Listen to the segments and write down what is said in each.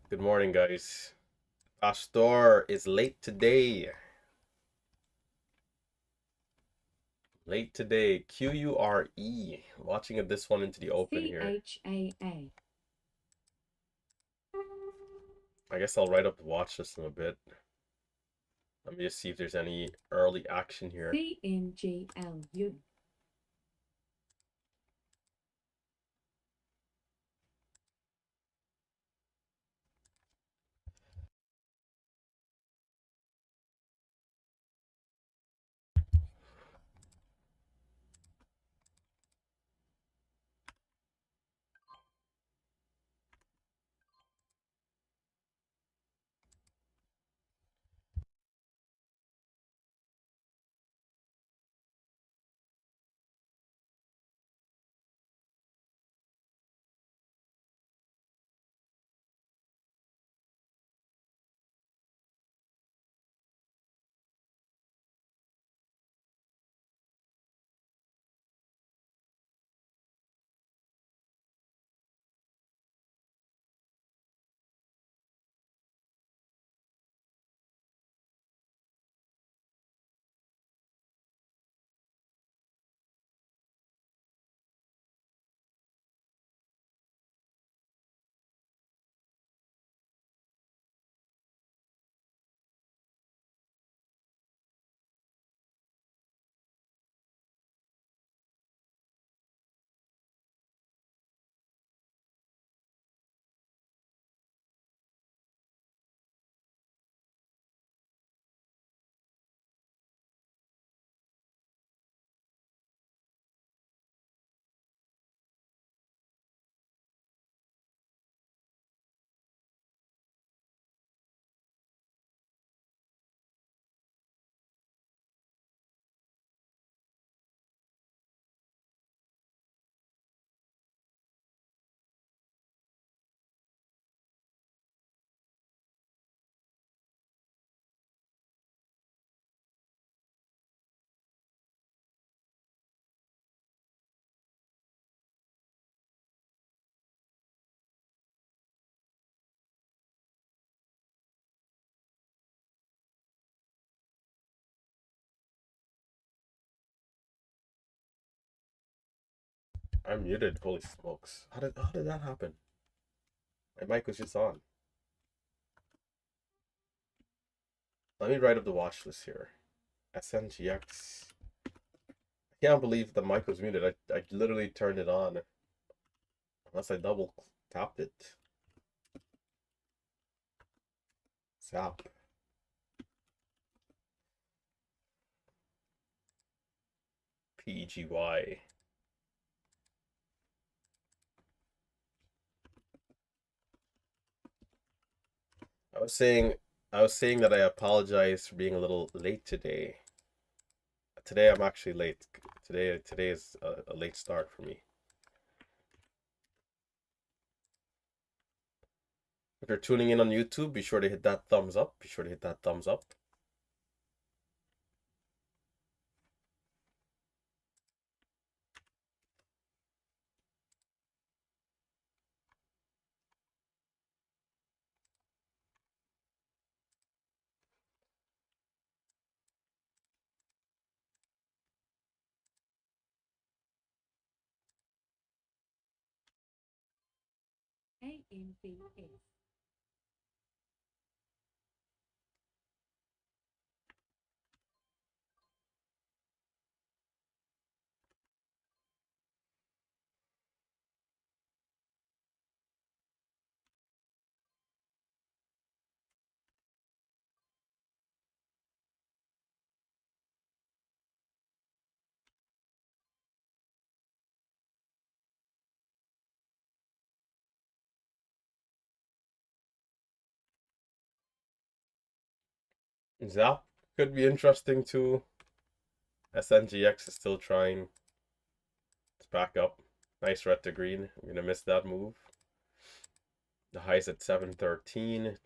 Good morning, guys. Pastor is late today. Late today. Qure. Watching this one into the open here. CHAA. I guess I'll write up the watch list in a bit. Let me just see if there's any early action here. CNGLU. I'm muted. Holy smokes. How did that happen? My mic was just on. Let me write up the watch list here. SNGX. I can't believe the mic was muted. I literally turned it on. Unless I double tapped it. Zap. PGY. I was saying I was saying that I apologize for being a little late today. Today I'm actually late. Today is a late start for me. If you're tuning in on YouTube, be sure to hit that thumbs up. Be sure to hit that thumbs up. ANBS. Zap could be interesting too. SNGX is still trying. It's back up. Nice red to green. I'm gonna miss that move. The high's at 713.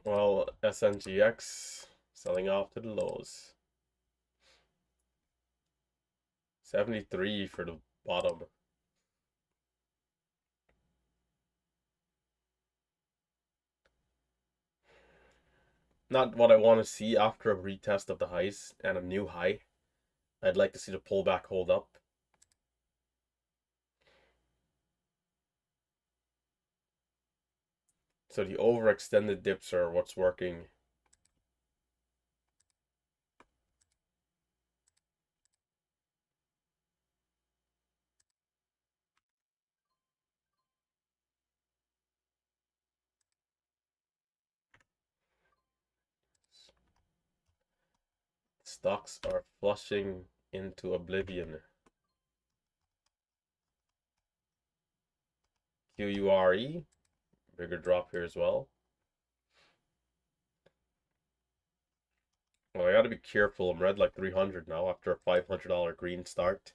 Well, SNGX selling off to the lows. 73 for the bottom. Not what I want to see after a retest of the highs and a new high. I'd like to see the pullback hold up. So the overextended dips are what's working. Stocks are flushing into oblivion. QURE, bigger drop here as well. Well, I gotta be careful. I'm red like 300 now after a $500 green start.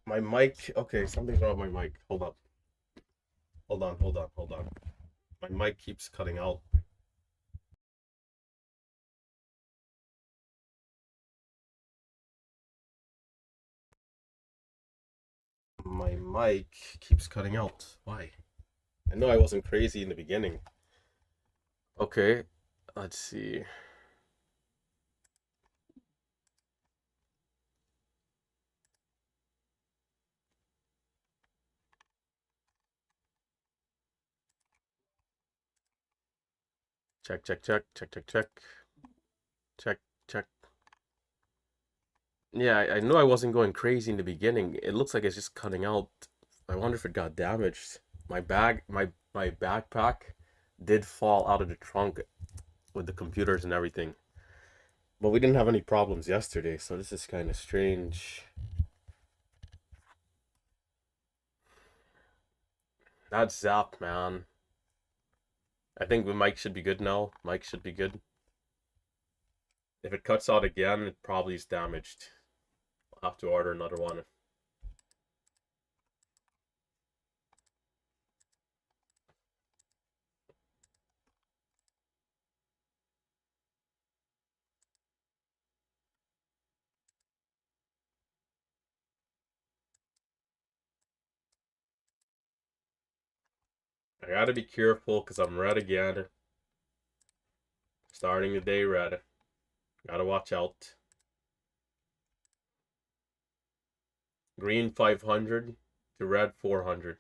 My mic. Okay, something's wrong with my mic. Hold up. Hold on. My mic keeps cutting out. My mic keeps cutting out. Why? I know I wasn't crazy in the beginning. Okay, let's see. Check. Check. Yeah, I know I wasn't going crazy in the beginning. It looks like it's just cutting out. I wonder if it got damaged. My backpack did fall out of the trunk with the computers and everything. But we didn't have any problems yesterday, so this is kind of strange. That's Zap, man. I think the mic should be good now. Mic should be good. If it cuts out again, it probably is damaged. I'll have to order another one. I gotta be careful because I'm red again. Starting the day red. Gotta watch out. Green 500 to red 400.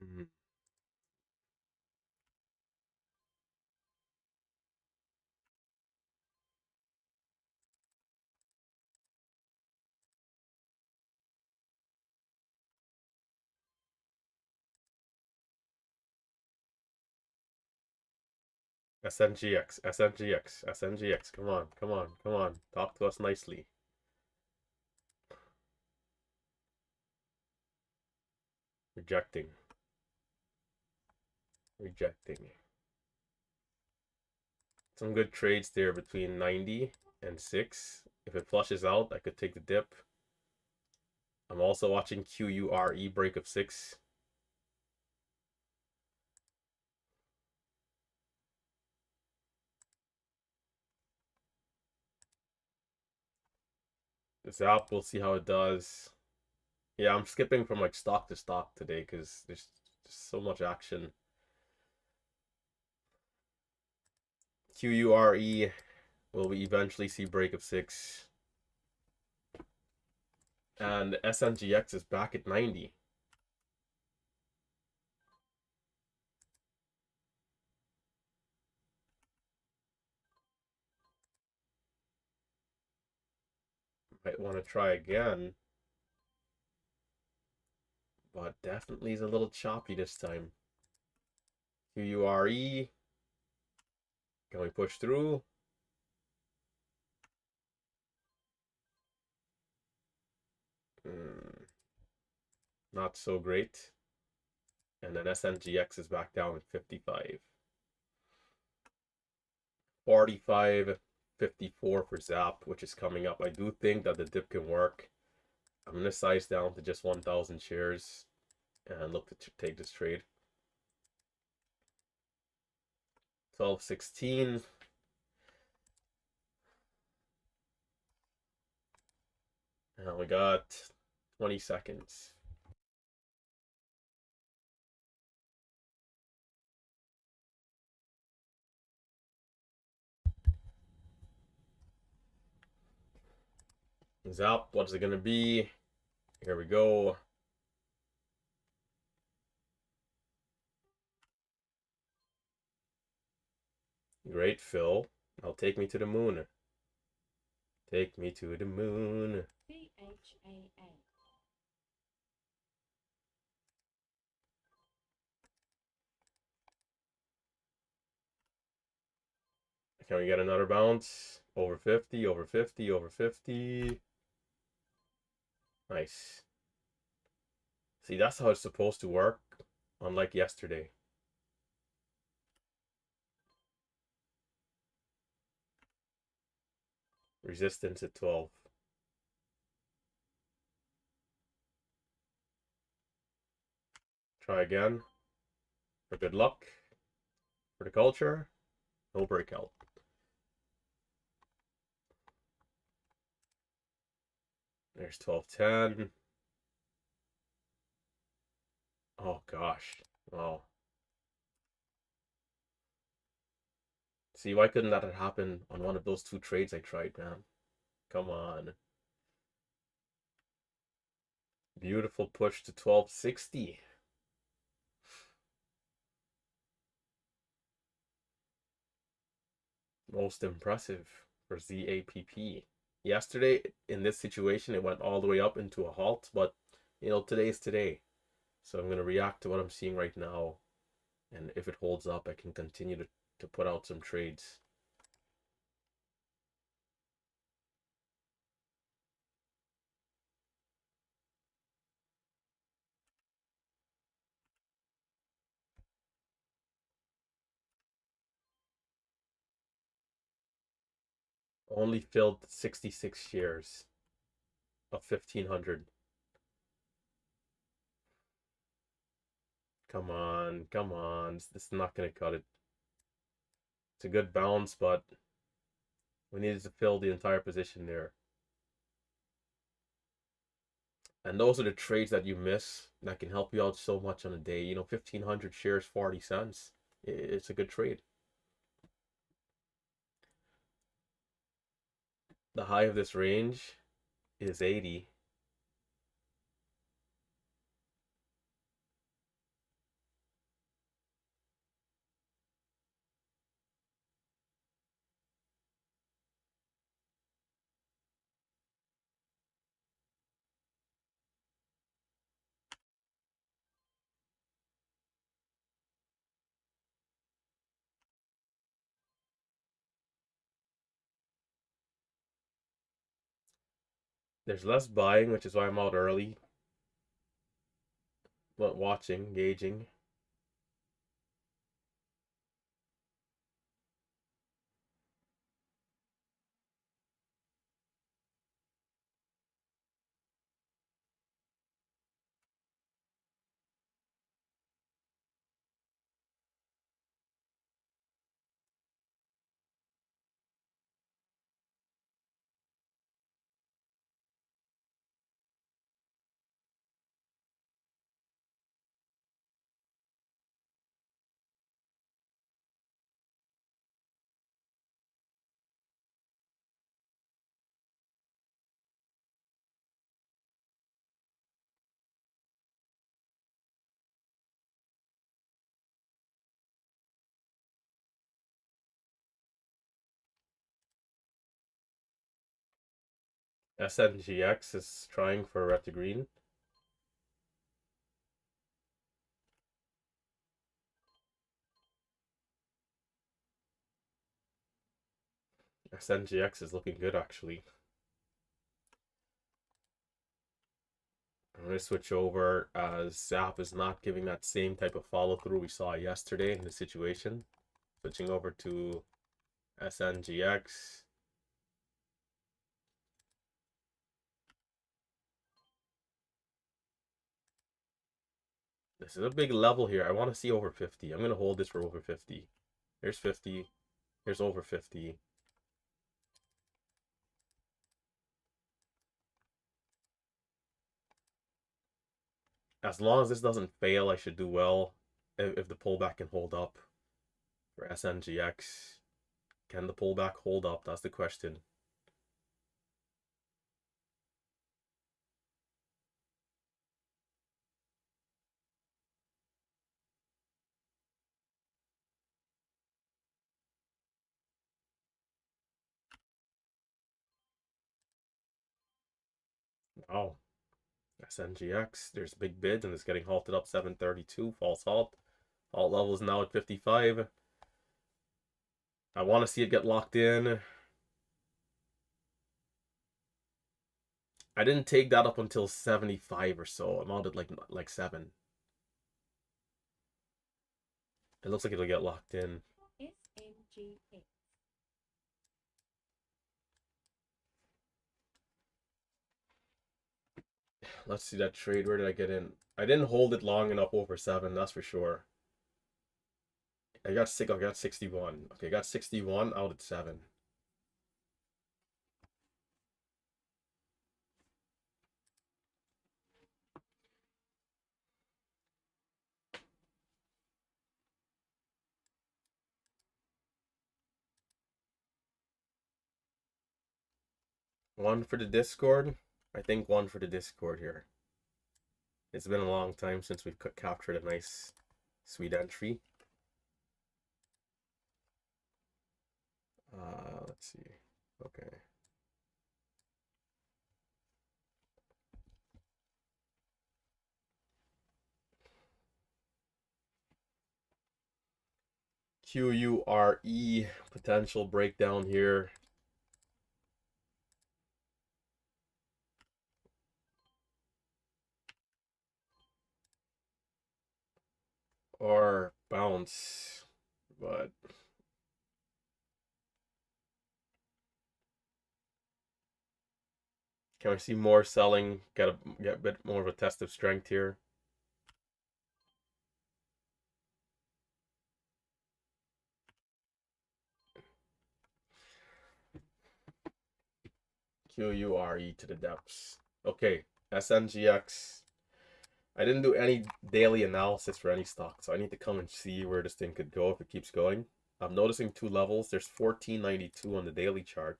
Mm. SNGX. Come on. Talk to us nicely. Rejecting. Some good trades there between 90 and 6. If it flushes out, I could take the dip. I'm also watching QURE break of 6. Zap, we'll see how it does. Yeah, I'm skipping from like stock to stock today because there's just so much action. QURE will we eventually see break of 6. And SNGX is back at 90. Might want to try again. But definitely is a little choppy this time. QURE. Can we push through? Not so great. And then SNGX is back down at 55. 45, 54 for Zap, which is coming up. I do think that the dip can work. I'm going to size down to just 1,000 shares and look to take this trade. 12.16. And we got 20 seconds. Zap, what's it gonna be? Here we go. Great, Phil. I'll take me to the moon. Take me to the moon. BHAA. Can we get another bounce? Over 50, over 50, over 50. Nice. See, that's how it's supposed to work, unlike yesterday. Resistance at 12. Try again. For good luck. For the culture. No breakout. There's 12.10. Oh gosh. Oh. See, why couldn't that have happened on one of those two trades I tried, man? Come on. Beautiful push to 1260. Most impressive for ZAPP. Yesterday, in this situation, it went all the way up into a halt, but today is today. So I'm going to react to what I'm seeing right now. And if it holds up, I can continue to put out some trades. Only filled 66 shares of 1,500. Come on, come on. This is not going to cut it. It's a good bounce, but we needed to fill the entire position there. And those are the trades that you miss that can help you out so much on a day. 1,500 shares, 40 cents. It's a good trade. The high of this range is 80. There's less buying, which is why I'm out early. But watching, gauging. SNGX is trying for red to green. SNGX is looking good, actually. I'm going to switch over as Zap is not giving that same type of follow through we saw yesterday in the situation. Switching over to SNGX. This is a big level here. I want to see over 50. I'm going to hold this for over 50. Here's 50. Here's over 50. As long as this doesn't fail, I should do well. If the pullback can hold up for SNGX. Can the pullback hold up? That's the question. Oh, SNGX. There's big bids and it's getting halted up 732. False halt. Alt level is now at 55. I want to see it get locked in. I didn't take that up until 75 or so. I'm out at like 7. It looks like it'll get locked in. SNGX. Let's see that trade. Where did I get in? I didn't hold it long enough over 7, that's for sure. I got 61. Okay, I got 61 out at 7. One for the Discord. I think one for the Discord here. It's been a long time since we've captured a nice, sweet entry. Let's see. Okay. QURE potential breakdown here. Or bounce, but can we see more selling? Get a bit more of a test of strength here. QURE to the depths. Okay, SNGX. I didn't do any daily analysis for any stock, so I need to come and see where this thing could go if it keeps going. I'm noticing two levels. There's 1492 on the daily chart,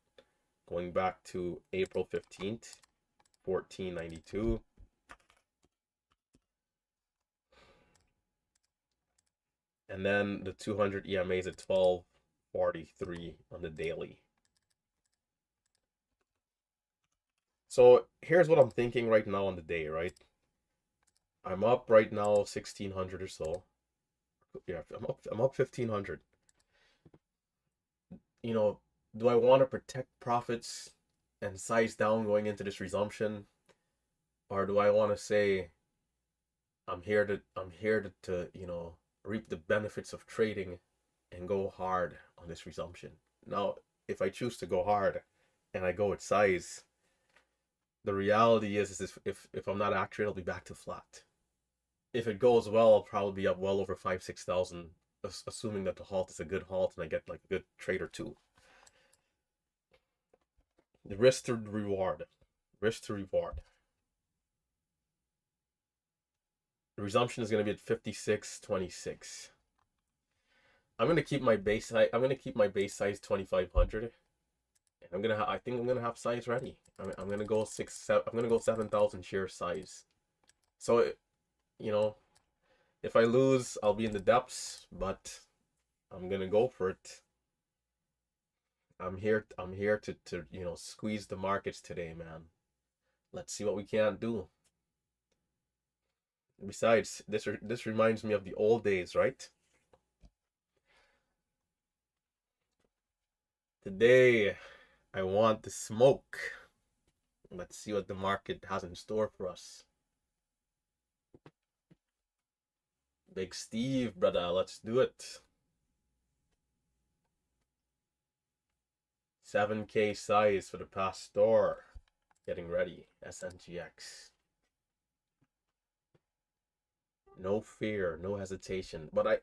going back to April 15th, 1492. And then the 200 EMA is at 1243 on the daily. So here's what I'm thinking right now on the day, right? I'm up right now 1600 or so. Yeah, I'm up 1500. You know, do I want to protect profits and size down going into this resumption, or do I want to say I'm here to reap the benefits of trading and go hard on this resumption? Now, if I choose to go hard and I go with size, the reality is if I'm not accurate, I'll be back to flat. If it goes well, I'll probably be up well over 5,000-6,000, assuming that the halt is a good halt and I get like a good trade or two. The risk to reward. Risk to reward. The resumption is going to be at 56.26. I'm going to keep my base size. I'm going to keep my base size 2,500. And I think I'm gonna have size ready. I'm gonna go 7,000 share size. So, you know, if I lose, I'll be in the depths, but I'm gonna go for it. I'm here to squeeze the markets today, man. Let's see what we can do. Besides, this reminds me of the old days, right? Today, I want the smoke. Let's see what the market has in store for us. Big Steve, brother, let's do it. 7K size for the pastor. Getting ready. SNGX. No fear, no hesitation. But I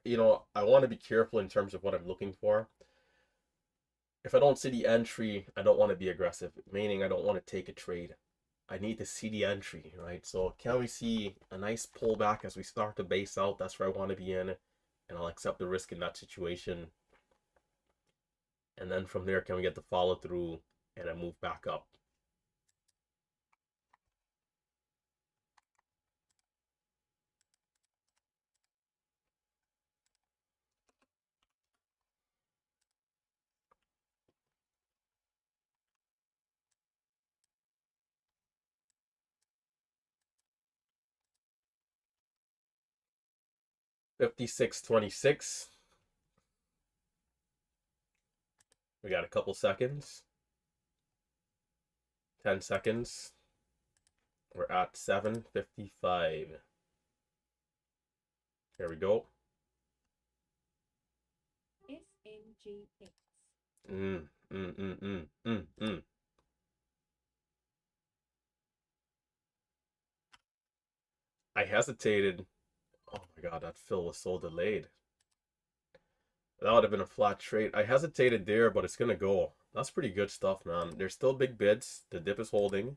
want to be careful in terms of what I'm looking for. If I don't see the entry, I don't want to be aggressive, meaning I don't want to take a trade. I need to see the entry, right? So can we see a nice pullback as we start to base out? That's where I want to be in, and I'll accept the risk in that situation. And then from there, can we get the follow through and I move back up? 56.26. We got a couple seconds. 10 seconds. We're at 7:55. Here we go. SMGX. Mm, mm, mm, mm, mm, mm. I hesitated. Oh my god, that fill was so delayed. That would have been a flat trade. I hesitated there, but it's gonna go. That's pretty good stuff, man. There's still big bids. The dip is holding.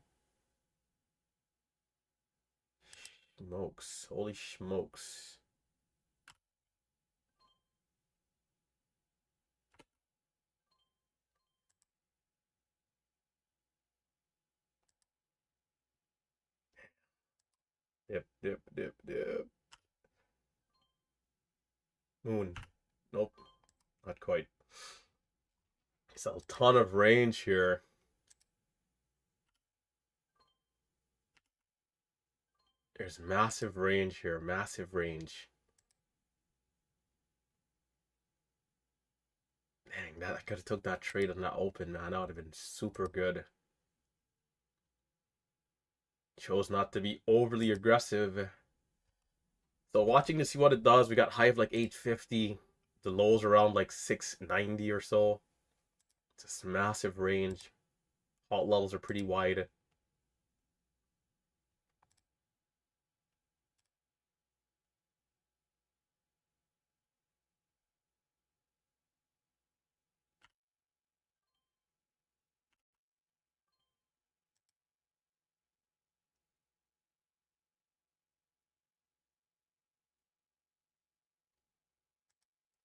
Smokes. Holy smokes. Dip, dip, dip, dip. Moon. Nope, not quite. It's a ton of range here. There's massive range here. Massive range. Dang, that I could have took that trade on that open, man. That would have been super good. Chose not to be overly aggressive. So watching to see what it does. We got high of like 850. The lows around like 690 or so. It's a massive range. Halt levels are pretty wide.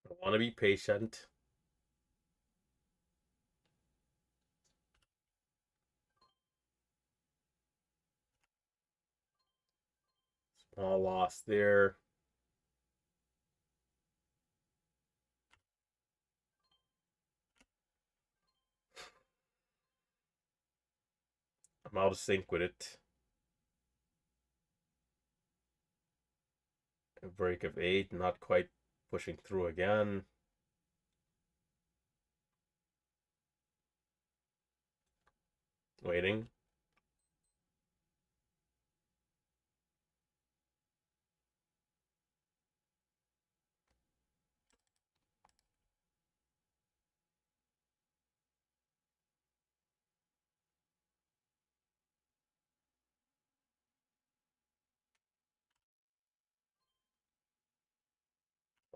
I want to be patient. Small loss there. I'm out of sync with it. A break of 8, not quite pushing through again. Waiting.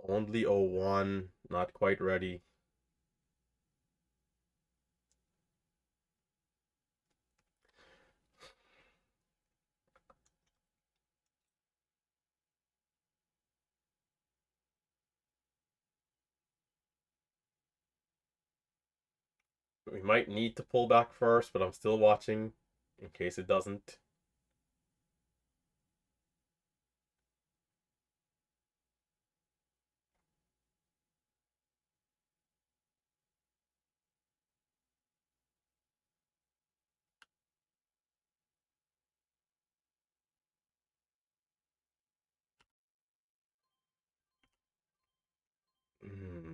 Only 01, not quite ready. We might need to pull back first, but I'm still watching in case it doesn't.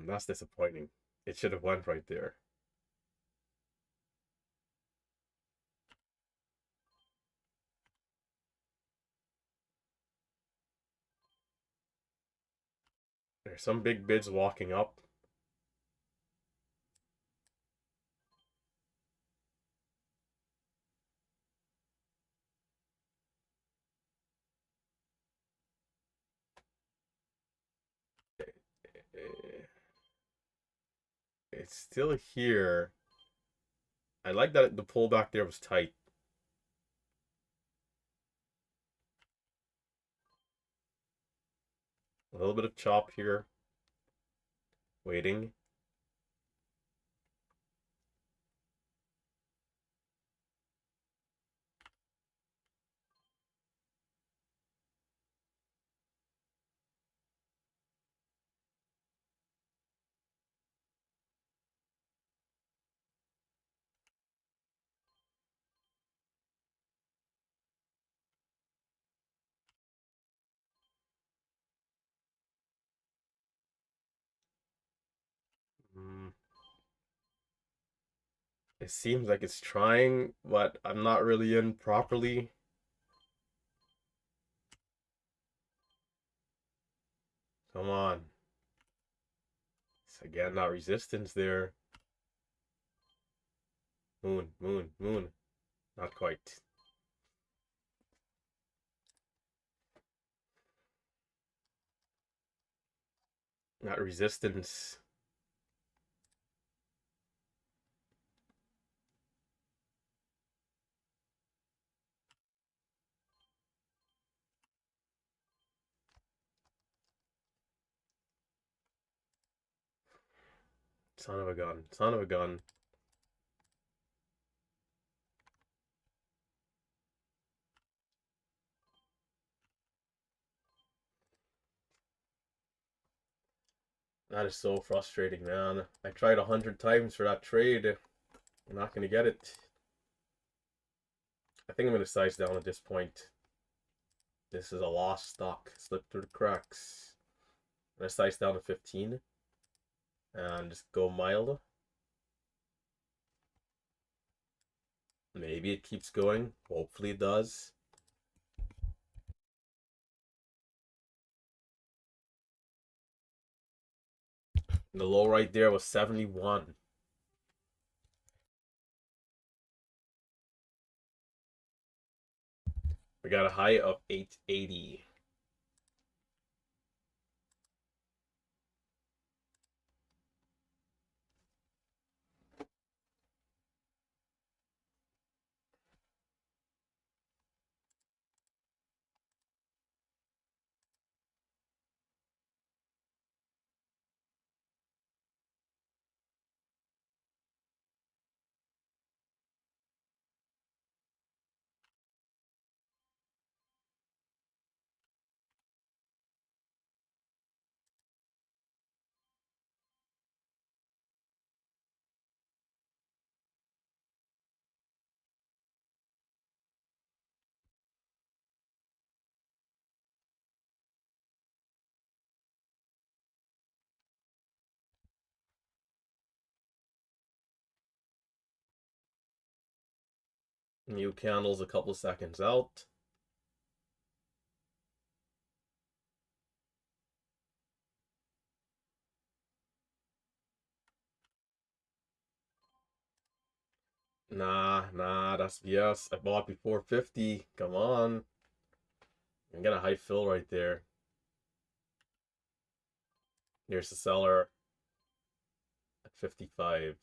That's disappointing. It should have went right there. There's some big bids walking up. It's still here. I like that the pullback there was tight. A little bit of chop here. Waiting. It seems like it's trying, but I'm not really in properly. Come on. It's again not resistance there. Moon, moon, moon. Not quite. Not resistance. Son of a gun. Son of a gun. That is so frustrating, man. I tried 100 times for that trade. I'm not going to get it. I think I'm going to size down at this point. This is a lost stock. Slipped through the cracks. I'm going to size down to 15. And just go mild. Maybe it keeps going. Hopefully it does. And the low right there was 71. We got a high of 880. New candles a couple seconds out. Nah, that's BS. I bought before 50. Come on. I'm gonna high fill right there. Here's the seller at 55.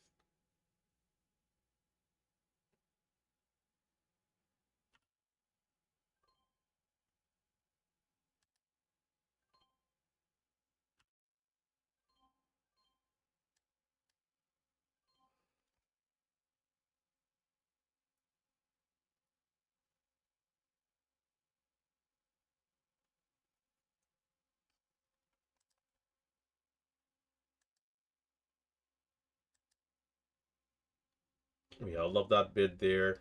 Yeah, I love that bid there.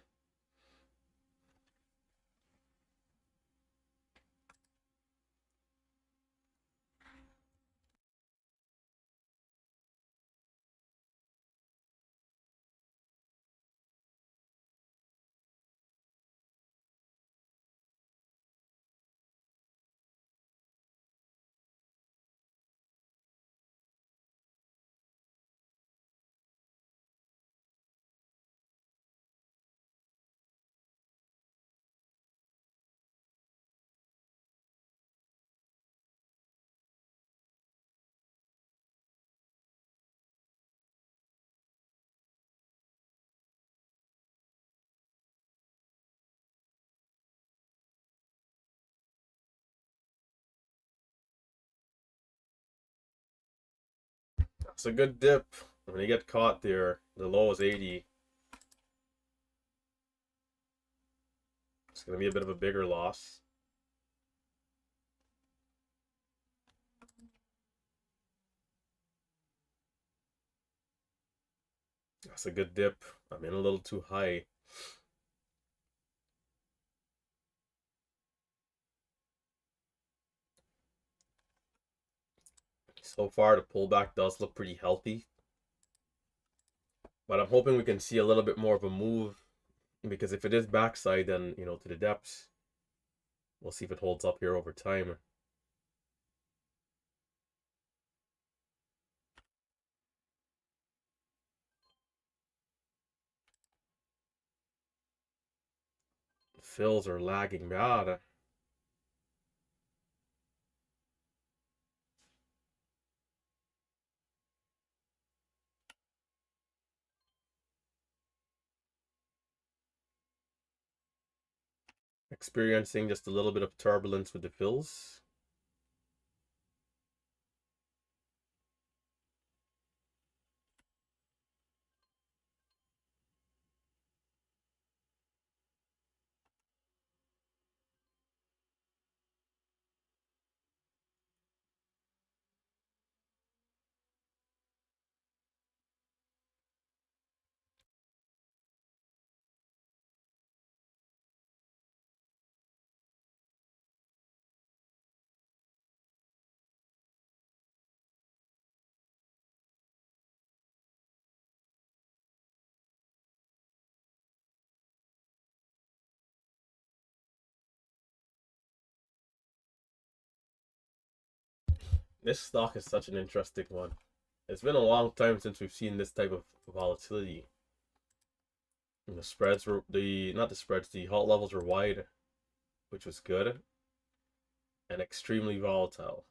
That's a good dip. When you get caught there, the low is 80. It's gonna be a bit of a bigger loss. That's a good dip. I'm in a little too high. So far, the pullback does look pretty healthy. But I'm hoping we can see a little bit more of a move, because if it is backside, then to the depths, we'll see if it holds up here over time. Fills are lagging bad. Experiencing just a little bit of turbulence with the fills. This stock is such an interesting one. It's been a long time since we've seen this type of volatility. And the spreads were not the spreads, the halt levels were wide, which was good, and extremely volatile.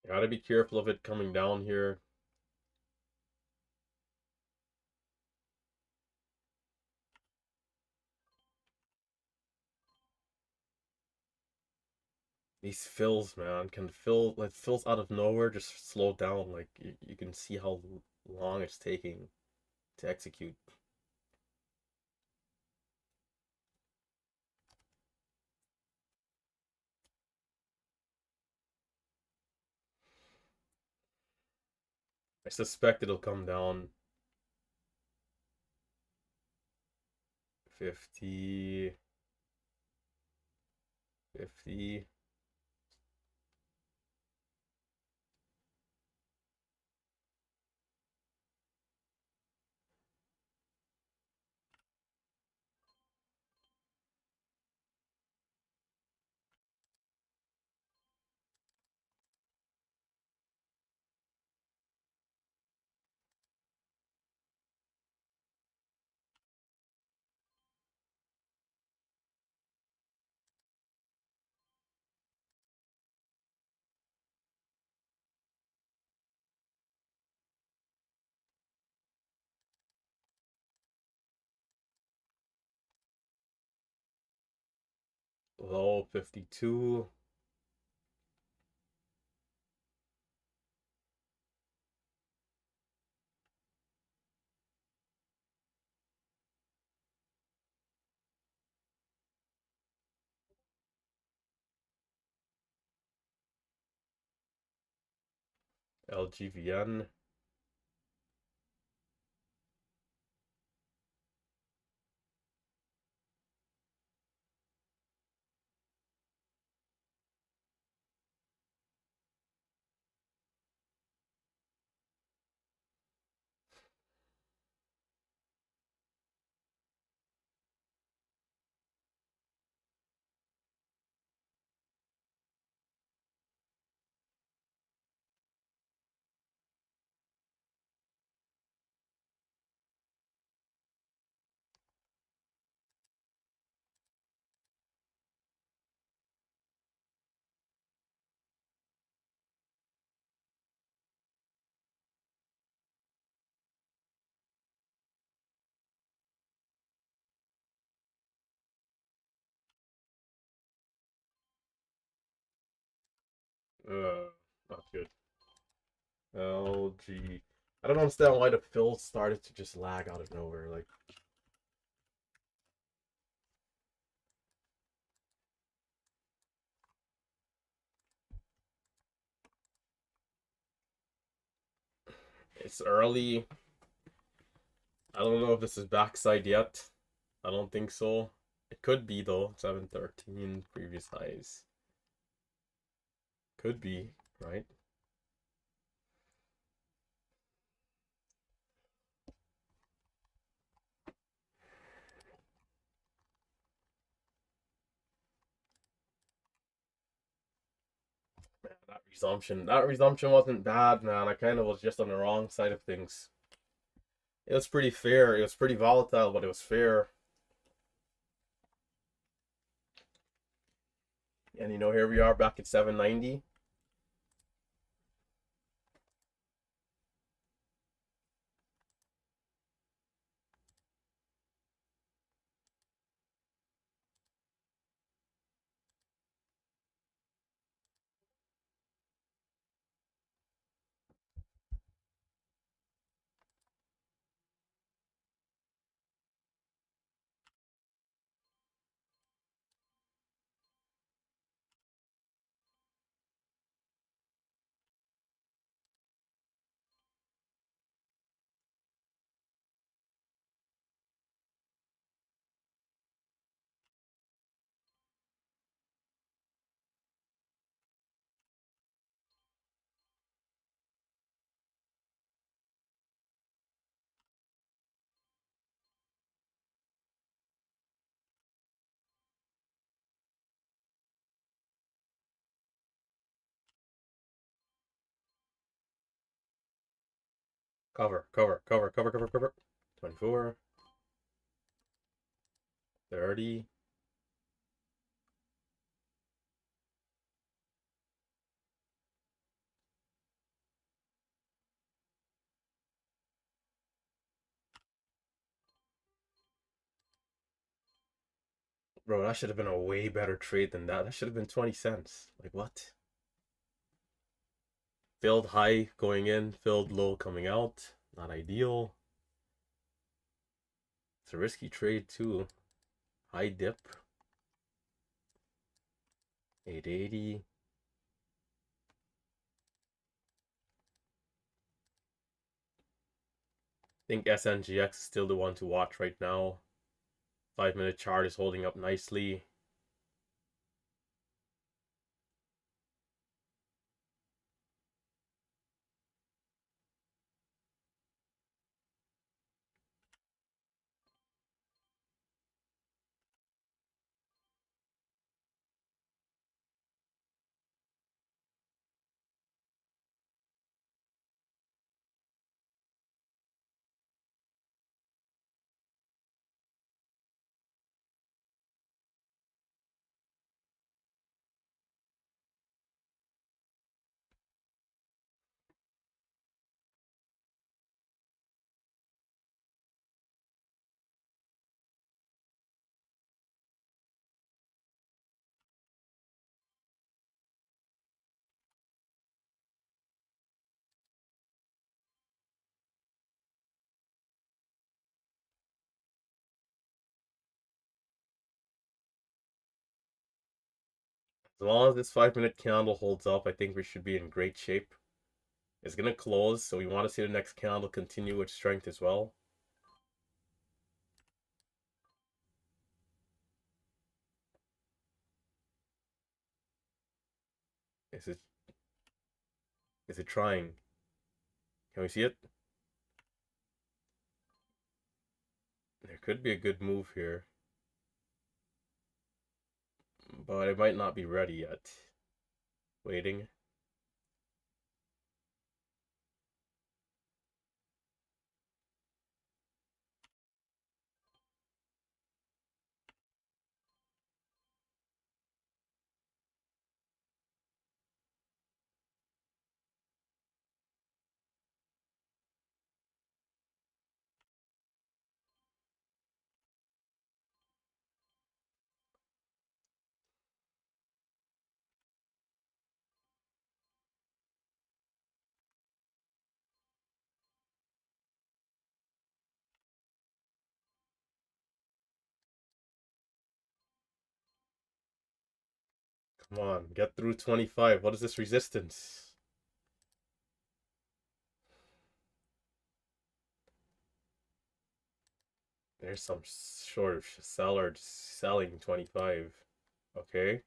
Gotta be careful of it coming down here. These fills, man, can fill like fills out of nowhere just slow down. Like you can see how long it's taking to execute. I suspect it'll come down 50, 50. Low 52. LGVN. Not good. LG. I don't understand why the fills started to just lag out of nowhere. Like, It's early. I don't know if this is backside yet. I don't think so. It could be though. 713 previous highs. Could be, right? Man, that resumption wasn't bad, man. I kind of was just on the wrong side of things. It was pretty fair. It was pretty volatile, but it was fair. And here we are back at 790. Cover, cover, cover, cover, cover, cover. 24, 30. Bro, that should have been a way better trade than that. That should have been 20 cents. Like, what? Filled high going in, filled low coming out. Not ideal. It's a risky trade, too. High dip. 880. I think SNGX is still the one to watch right now. 5-minute chart is holding up nicely. As long as this 5-minute candle holds up, I think we should be in great shape. It's going to close, so we want to see the next candle continue with strength as well. Is it trying? Can we see it? There could be a good move here, but it might not be ready yet. Waiting. Come on, get through 25. What is this resistance? There's some sort of seller just selling 25. Okay.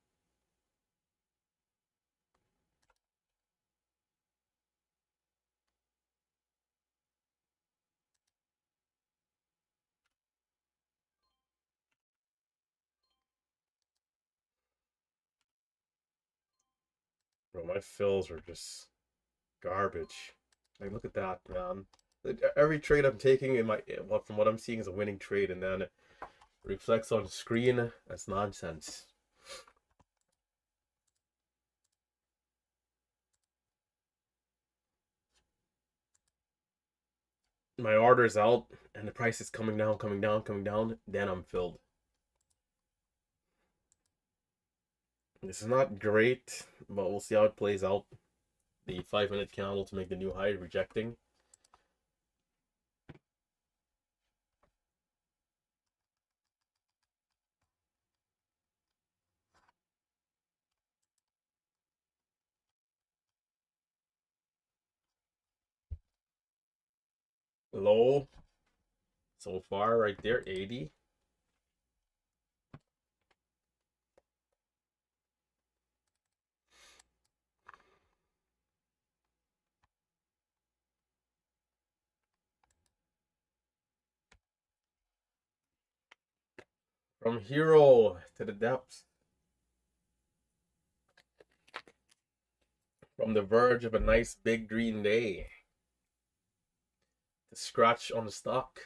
Bro, my fills are just garbage. Like, look at that, man. Every trade I'm taking in my, well, from what I'm seeing, is a winning trade, and then it reflects on the screen. That's nonsense. My order is out, and the price is coming down, coming down, coming down. Then I'm filled. This is not great, but we'll see how it plays out. The 5-minute candle to make the new high, rejecting. Low so far right there, 80. From hero to the depths. From the verge of a nice big green day. The scratch on the stock.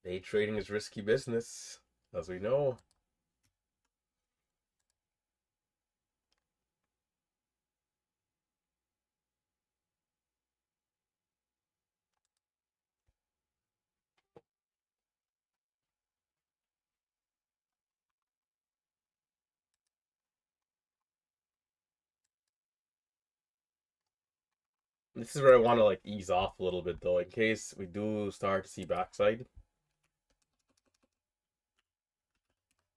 Day trading is risky business, as we know. This is where I want to like ease off a little bit though, in case we do start to see backside.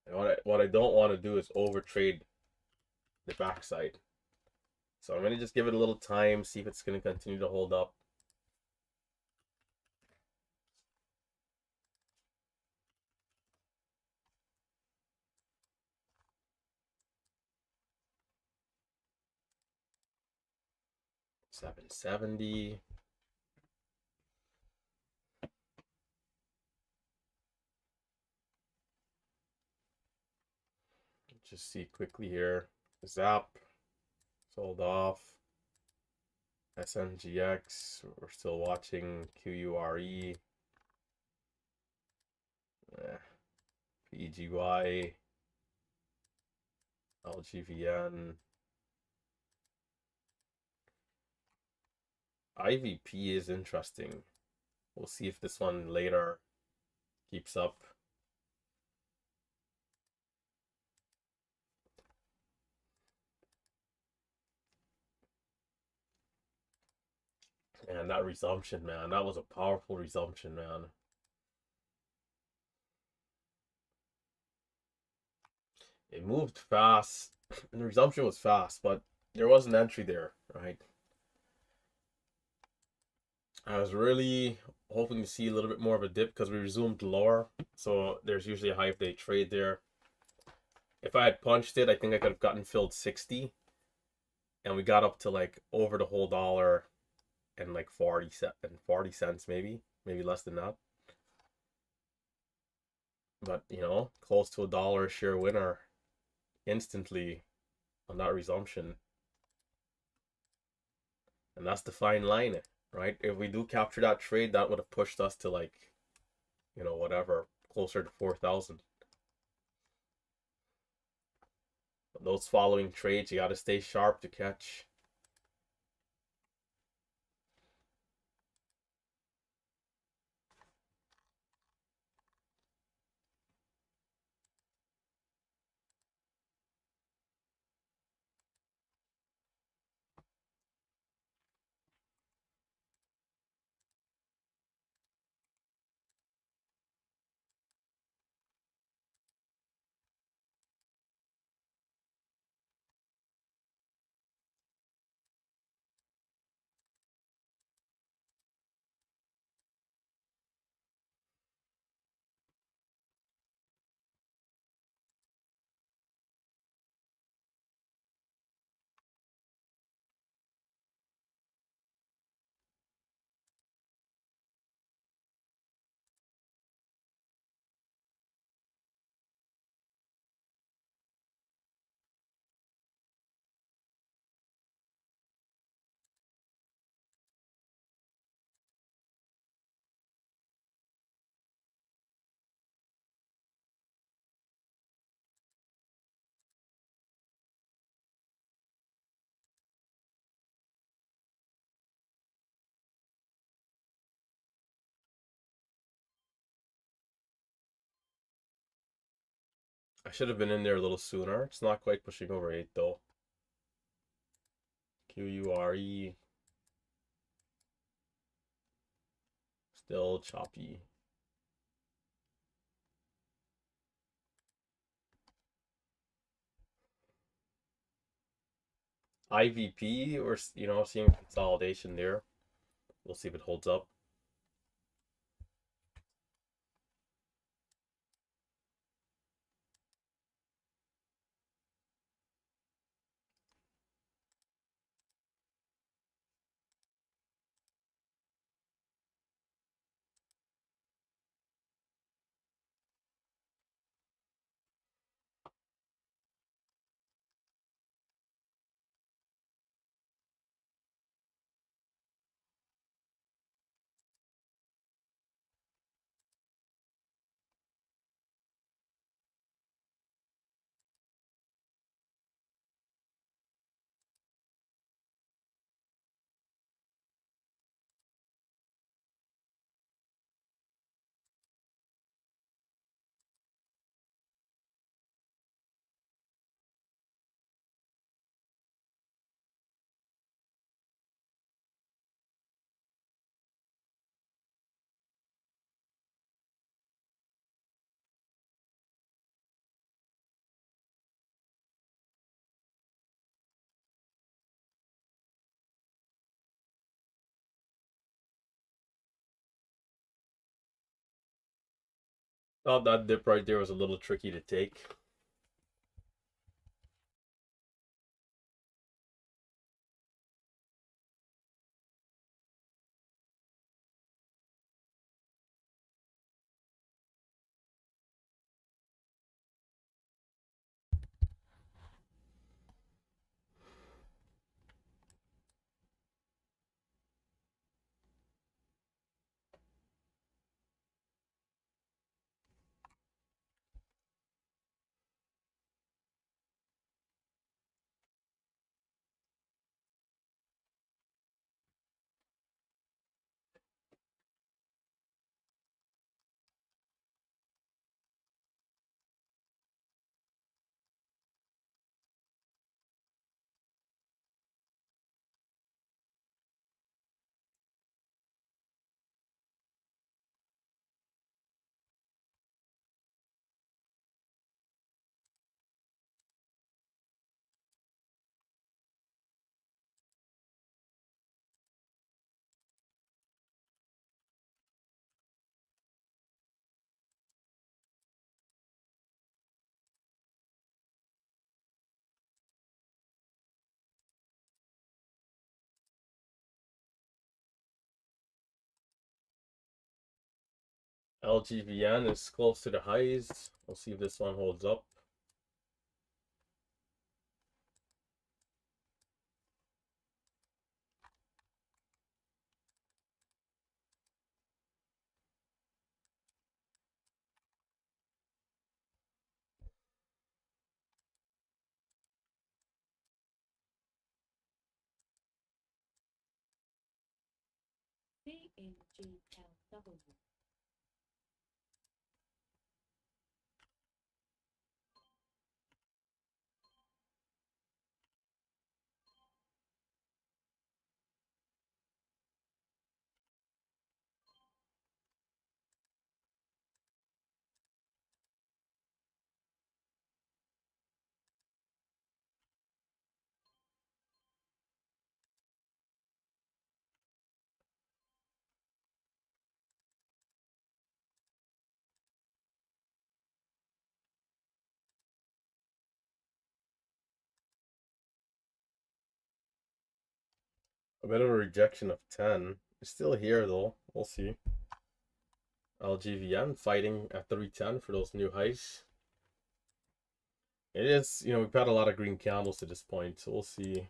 And what I don't want to do is overtrade the backside. So I'm gonna just give it a little time, see if it's gonna continue to hold up. $770. Just see quickly here. Zap sold off. SNGX, we're still watching. QURE. PGY. LGVN. IVP is interesting. We'll see if this one later keeps up. And that resumption, man, that was a powerful resumption, man. It moved fast, and the resumption was fast, but there was an entry there, right? I was really hoping to see a little bit more of a dip because we resumed lower, so there's usually a high if they trade there. If I had punched it, I think I could have gotten filled 60, and we got up to like over the whole dollar and like 40 cents, maybe less than that. But you know, close to $1 a share winner instantly on that resumption. And that's the fine line, right? If we do capture that trade, that would have pushed us to like, you know, whatever, closer to 4,000. Those following trades, you got to stay sharp to catch. I should have been in there a little sooner. It's not quite pushing over 8 though. QURE. Still choppy. IVP, or seeing consolidation there. We'll see if it holds up. Thought that dip right there was a little tricky to take. LGVN is close to the highs. We'll see if this one holds up. CNGLW. A bit of a rejection of 10. It's still here though. We'll see. LGVN fighting at 310 for those new highs. It is, we've had a lot of green candles to this point, so we'll see.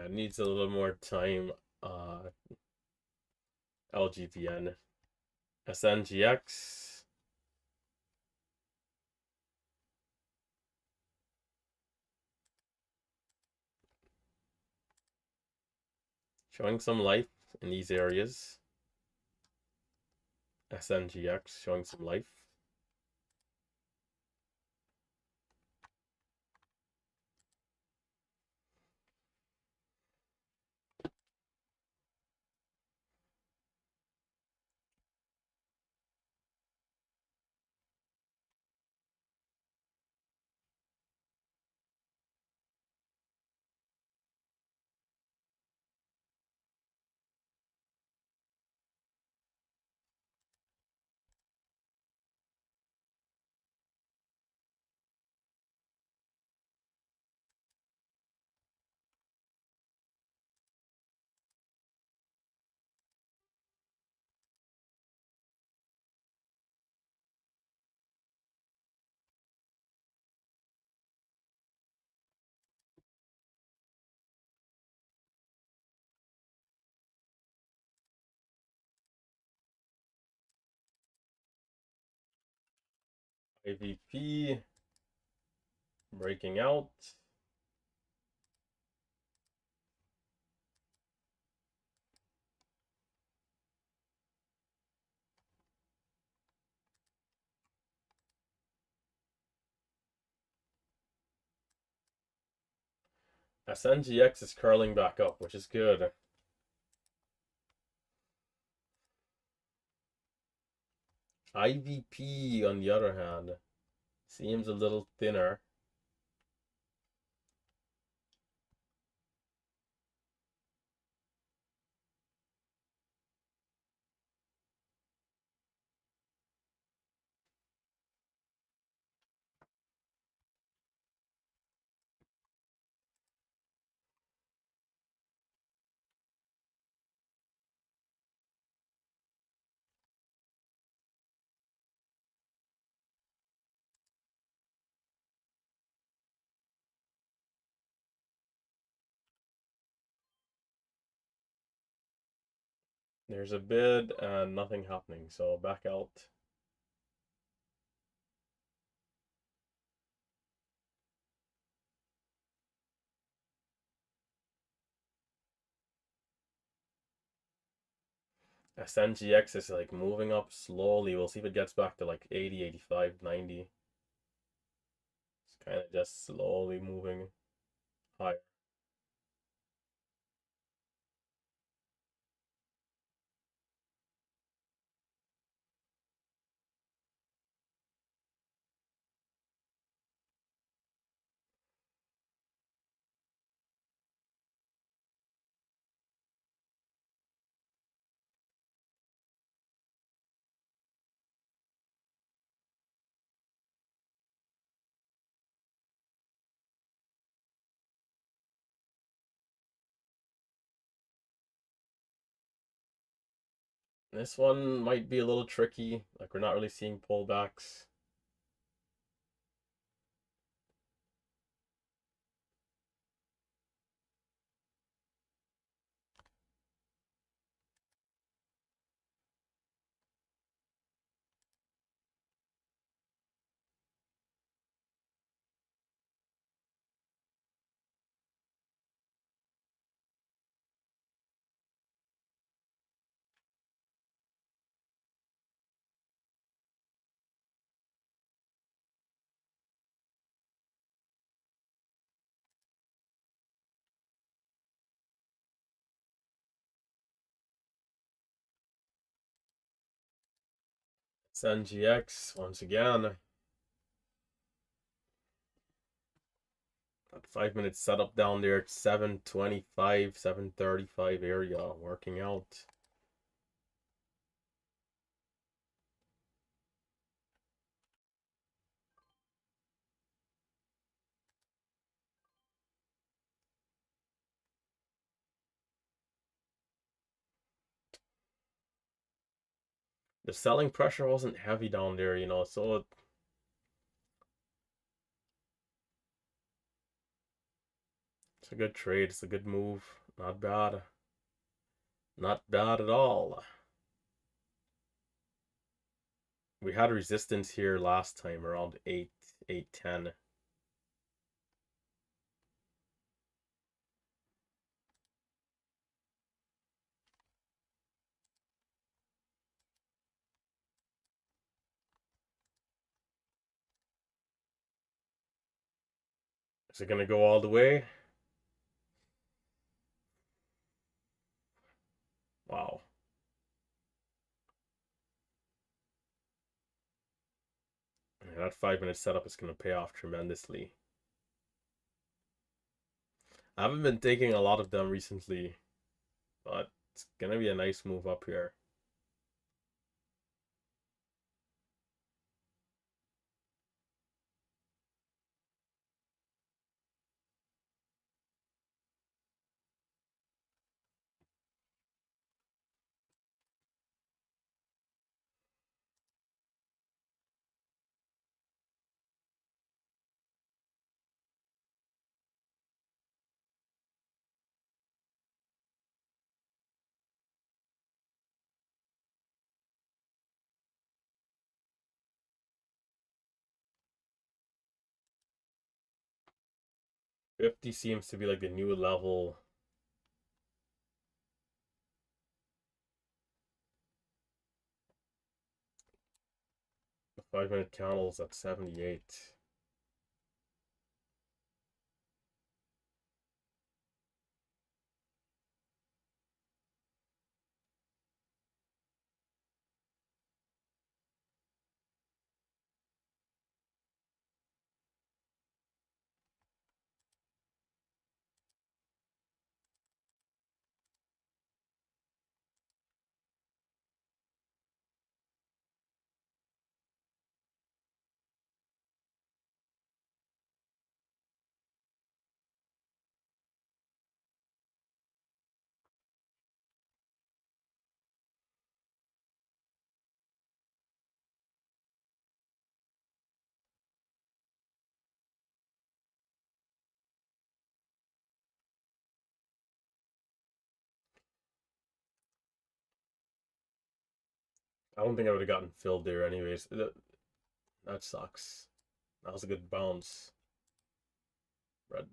it needs a little more time. LGTN. SNGX. Showing some life in these areas. SNGX showing some life. IVP breaking out. SNGX is curling back up, which is good. IVP, on the other hand, seems a little thinner. There's a bid and nothing happening, so back out. SNGX is like moving up slowly. We'll see if it gets back to like 80, 85, 90. It's kind of just slowly moving higher. This one might be a little tricky. Like, we're not really seeing pullbacks. SNGX once again. That 5 minute setup down there at 725, 735 area working out. The selling pressure wasn't heavy down there, so It's a good trade. It's a good move. Not bad. Not bad at all. We had resistance here last time around 8, 810. Is it going to go all the way? Wow. Yeah, that 5-minute setup is going to pay off tremendously. I haven't been taking a lot of them recently, but it's going to be a nice move up here. $50 seems to be like the new level. The 5-minute candles at 78. I don't think I would have gotten filled there anyways. That sucks. That was a good bounce. But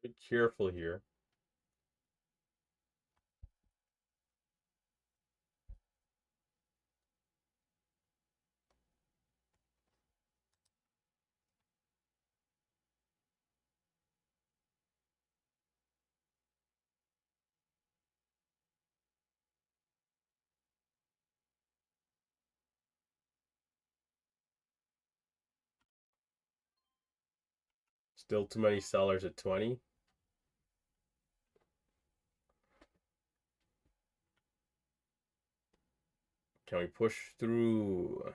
be careful here. Still too many sellers at 20. Can we push through?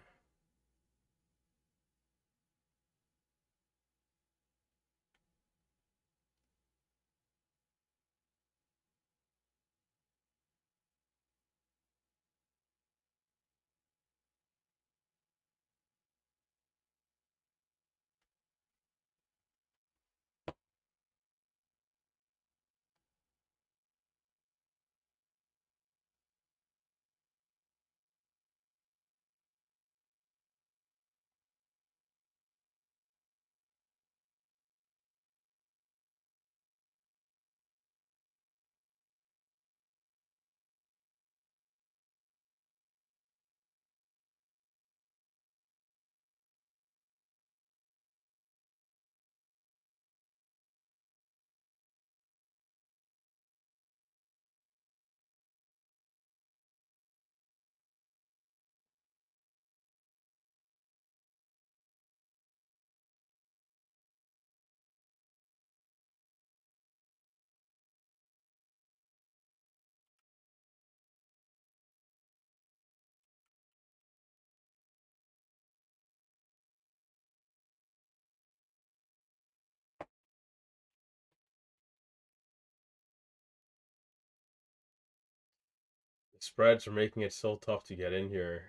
The spreads are making it so tough to get in here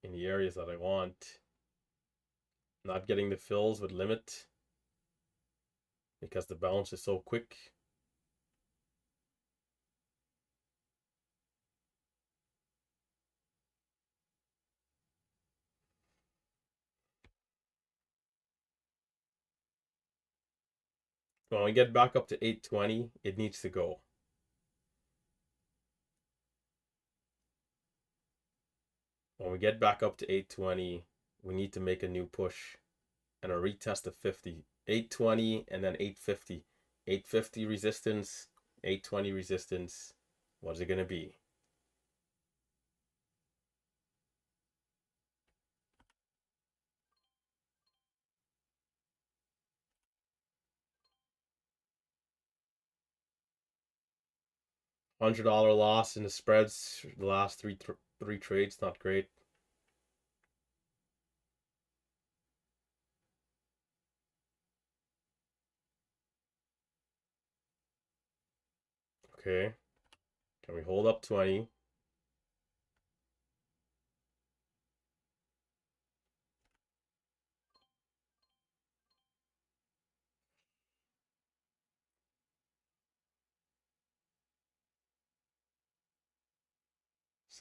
in the areas that I want. Not getting the fills would limit because the bounce is so quick. When we get back up to 820, it needs to go. When we get back up to 820, we need to make a new push and a retest of 50. 820 and then 850. 850 resistance, 820 resistance. What's it going to be? $100 loss in the spreads the last three trades. Not great. Okay. Can we hold up 20?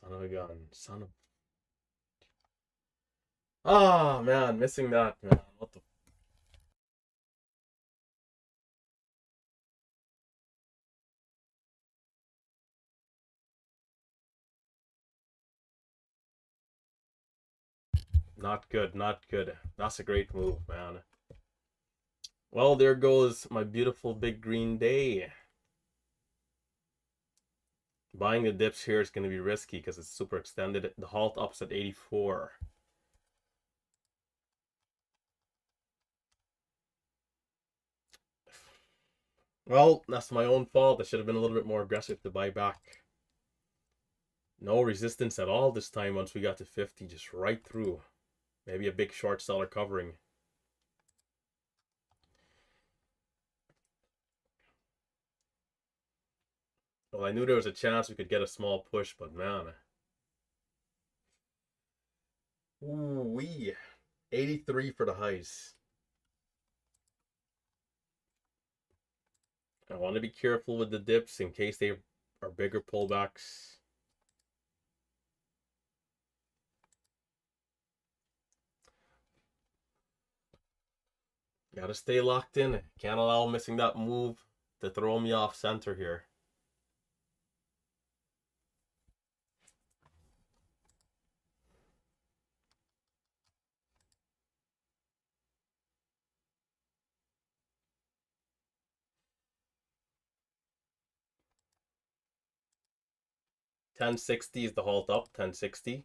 Son of a gun. Son of... Ah, man. Missing that, man. What the... Not good. Not good. That's a great move, man. Well, there goes my beautiful big green day. Buying the dips here is going to be risky because it's super extended. The halt up's at 84. Well, that's my own fault. I should have been a little bit more aggressive to buy back. No resistance at all this time once we got to 50. Just right through. Maybe a big short seller covering. Well, I knew there was a chance we could get a small push, but man. Ooh-wee. 83 for the highs. I want to be careful with the dips in case they are bigger pullbacks. Gotta stay locked in. Can't allow missing that move to throw me off center here. $10.60 is the halt up. $10.60.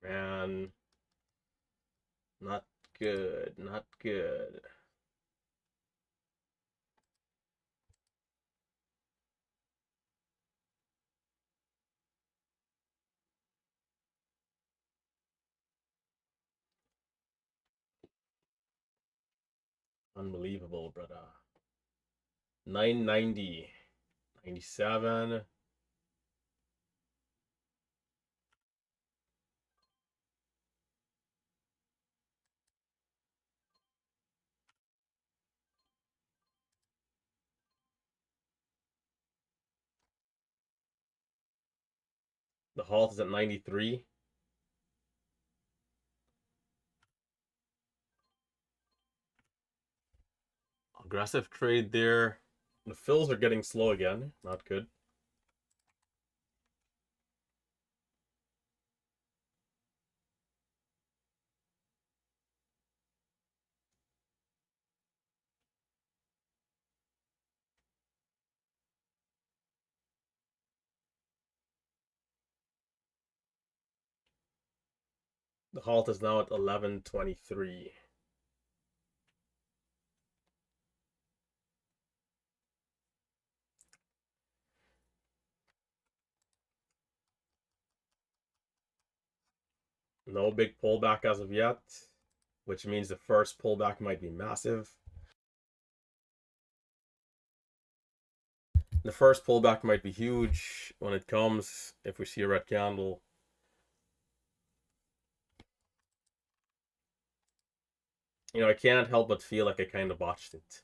Man, not good. Not good. Unbelievable, brother. 990. 97. The halt is at 93. Aggressive trade there. The fills are getting slow again. Not good. The halt is now at 1123. No big pullback as of yet, which means the first pullback might be massive. The first pullback might be huge when it comes, if we see a red candle. I can't help but feel like I kind of botched it.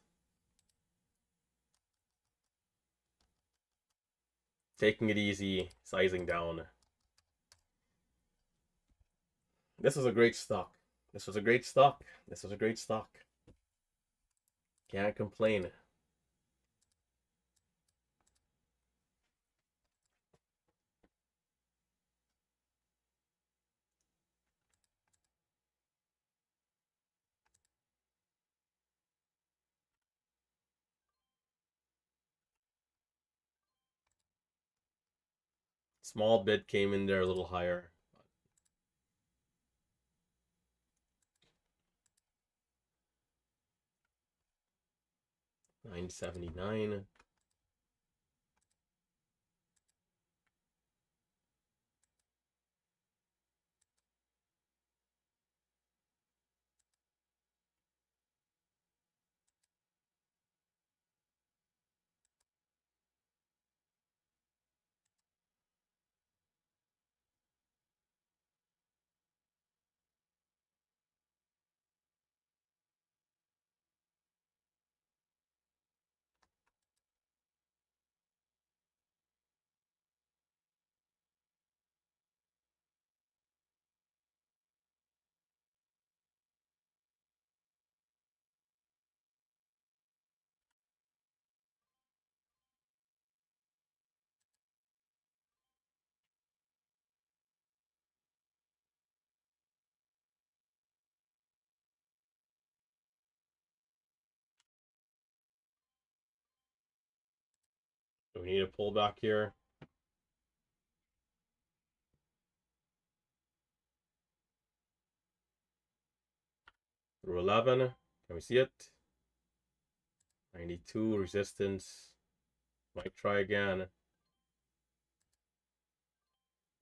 Taking it easy, sizing down. This was a great stock. This was a great stock. This was a great stock. Can't complain. Small bid came in there a little higher. $9.79. We need a pullback here. Through 11. Can we see it? 92 resistance. Might try again.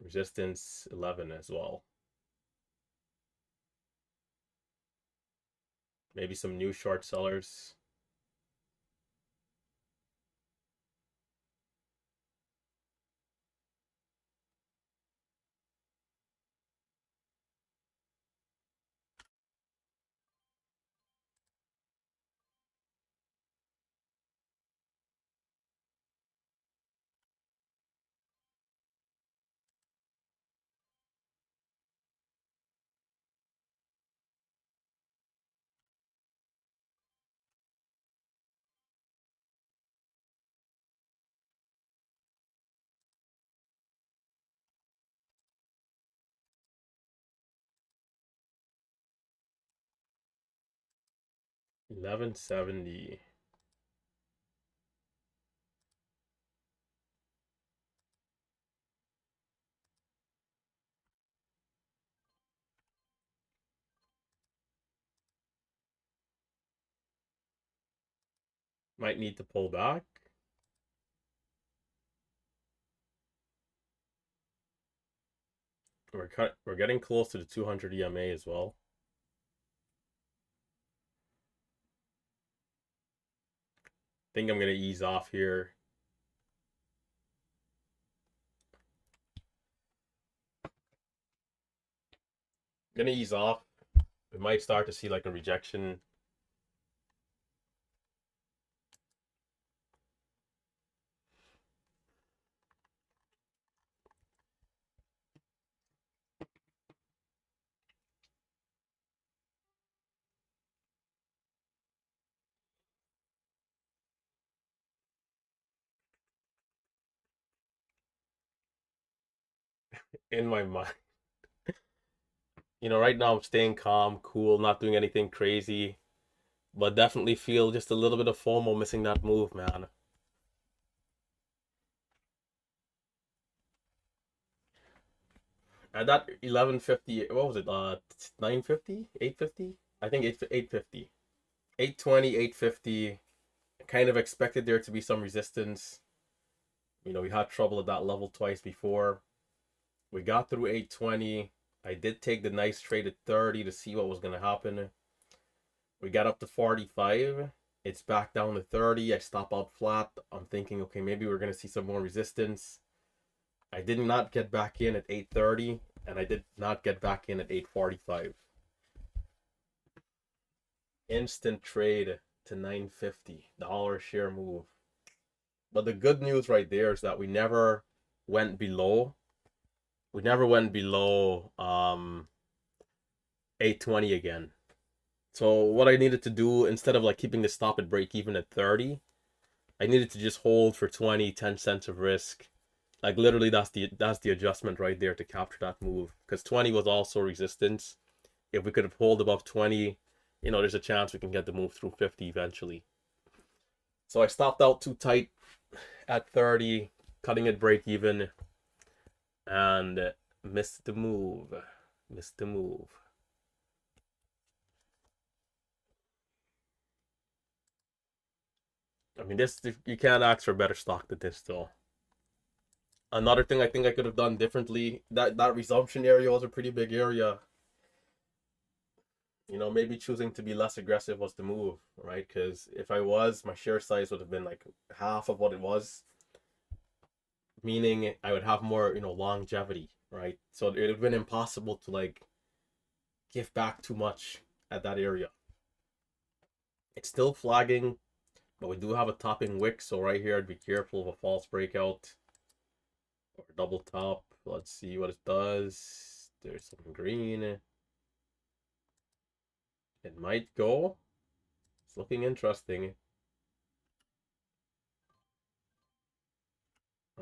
Resistance 11 as well. Maybe some new short sellers. $11.70. Might need to pull back. We're getting close to the 200 EMA as well. Think I'm gonna ease off here. Gonna ease off. We might start to see like a rejection. In my mind. Right now I'm staying calm, cool, not doing anything crazy, but definitely feel just a little bit of FOMO missing that move, man. At that 1150, what was it? 950, 850? I think 850. 820, 850. Kind of expected there to be some resistance. We had trouble at that level twice before. We got through 820. I did take the nice trade at 30 to see what was going to happen. We got up to 45. It's back down to 30. I stop out flat. I'm thinking, okay, maybe we're going to see some more resistance. I did not get back in at 8:30, and I did not get back in at 8:45. Instant trade to 950 dollar share move. But the good news right there is that we never went below. We never went below 820 again. So what I needed to do, instead of like keeping the stop at break even at 30, I needed to just hold for 20, 10 cents of risk. Like literally that's the adjustment right there to capture that move. Because 20 was also resistance. If we could have held above 20, there's a chance we can get the move through 50 eventually. So I stopped out too tight at 30, cutting it break even, and missed the move. Missed the move. I mean, this you can't ask for better stock than this, though. Another thing I think I could have done differently, that resumption area was a pretty big area. Maybe choosing to be less aggressive was the move, right? Because if I was, my share size would have been like half of what it was, meaning I would have more, longevity, right? So it would have been impossible to like give back too much at that area. It's still flagging, but we do have a topping wick, so right here I'd be careful of a false breakout or double top. Let's see what it does. There's some green. It might go. It's looking interesting.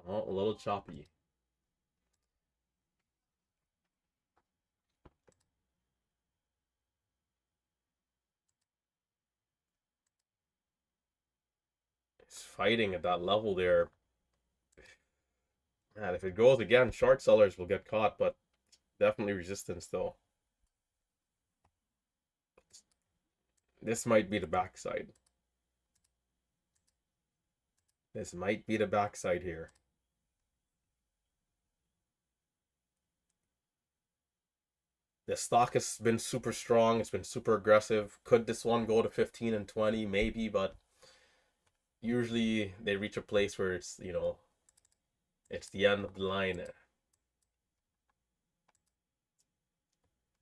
Oh, a little choppy. It's fighting at that level there. Man, if it goes again, short sellers will get caught, but definitely resistance though. This might be the backside. This might be the backside here. The stock has been super strong. It's been super aggressive. Could this one go to 15 and 20? Maybe, but usually they reach a place where it's, it's the end of the line.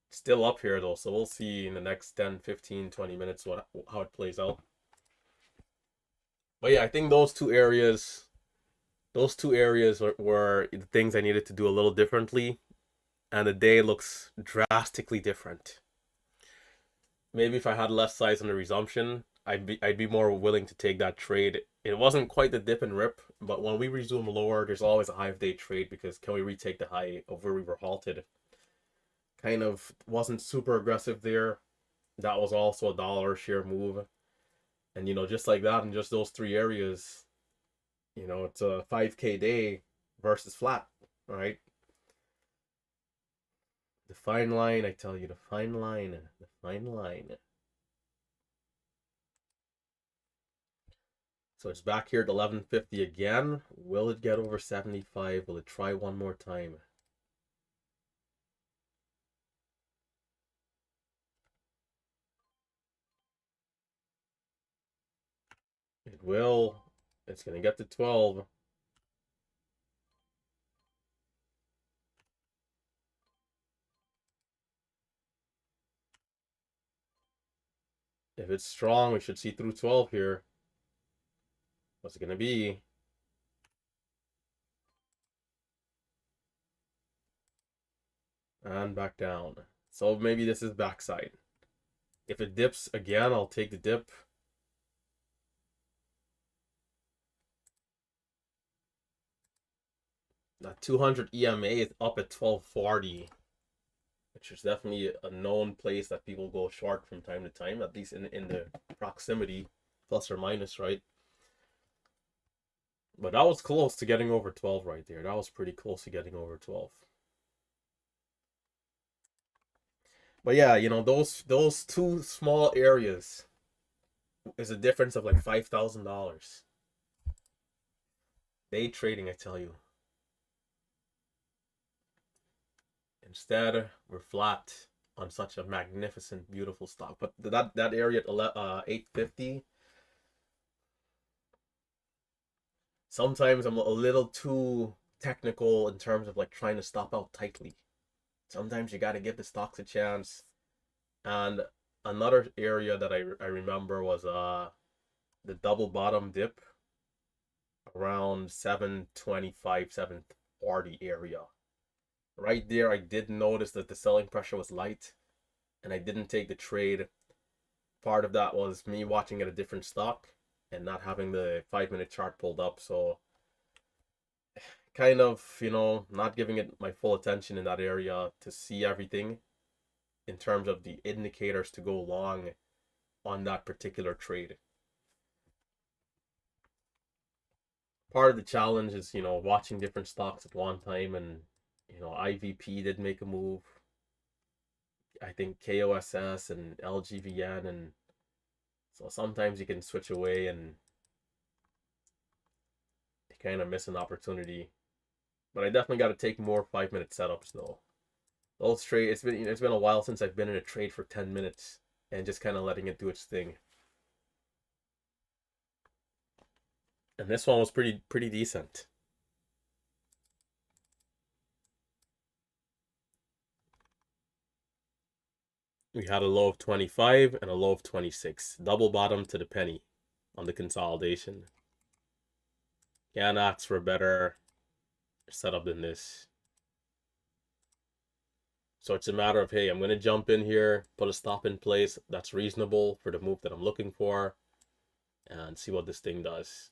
Still up here though, so we'll see in the next 10, 15, 20 minutes how it plays out. But yeah, I think those two areas were the things I needed to do a little differently, and the day looks drastically different. Maybe if I had less size on the resumption, I'd be more willing to take that trade. It wasn't quite the dip and rip, but when we resume lower, there's always a 5-day trade because can we retake the high of where we were halted? Kind of wasn't super aggressive there. That was also a dollar share move. And just like that in just those three areas, it's a 5K day versus flat, right? The fine line, I tell you, the fine line, the fine line. So it's back here at 1150 again. Will it get over 75? Will it try one more time? It will. It's going to get to 12. If it's strong, we should see through 12 here. What's it going to be? And back down. So maybe this is backside. If it dips again, I'll take the dip. That 200 EMA is up at 1240, which is definitely a known place that people go short from time to time, at least in the proximity, plus or minus, right? But that was close to getting over 12 right there. That was pretty close to getting over 12. But yeah, those two small areas is a difference of like $5,000. Day trading, I tell you. Instead, we're flat on such a magnificent, beautiful stock. But that area at 850, sometimes I'm a little too technical in terms of like trying to stop out tightly. Sometimes you got to give the stocks a chance. And another area that I remember was the double bottom dip around 725, 740 area. Right there, I did notice that the selling pressure was light and I didn't take the trade. Part of that was me watching at a different stock and not having the 5 minute chart pulled up. So kind of, not giving it my full attention in that area to see everything in terms of the indicators to go long on that particular trade. Part of the challenge is, watching different stocks at one time, and, IVP did make a move. I think KOSS and LGVN, and so sometimes you can switch away and kind of miss an opportunity. But I definitely got to take more 5 minute setups though. Those trade, it's been a while since I've been in a trade for 10 minutes and just kind of letting it do its thing. And this one was pretty decent. We had a low of 25 and a low of 26. Double bottom to the penny on the consolidation. Can't ask for a better setup than this. So it's a matter of, hey, I'm going to jump in here, put a stop in place that's reasonable for the move that I'm looking for, and see what this thing does.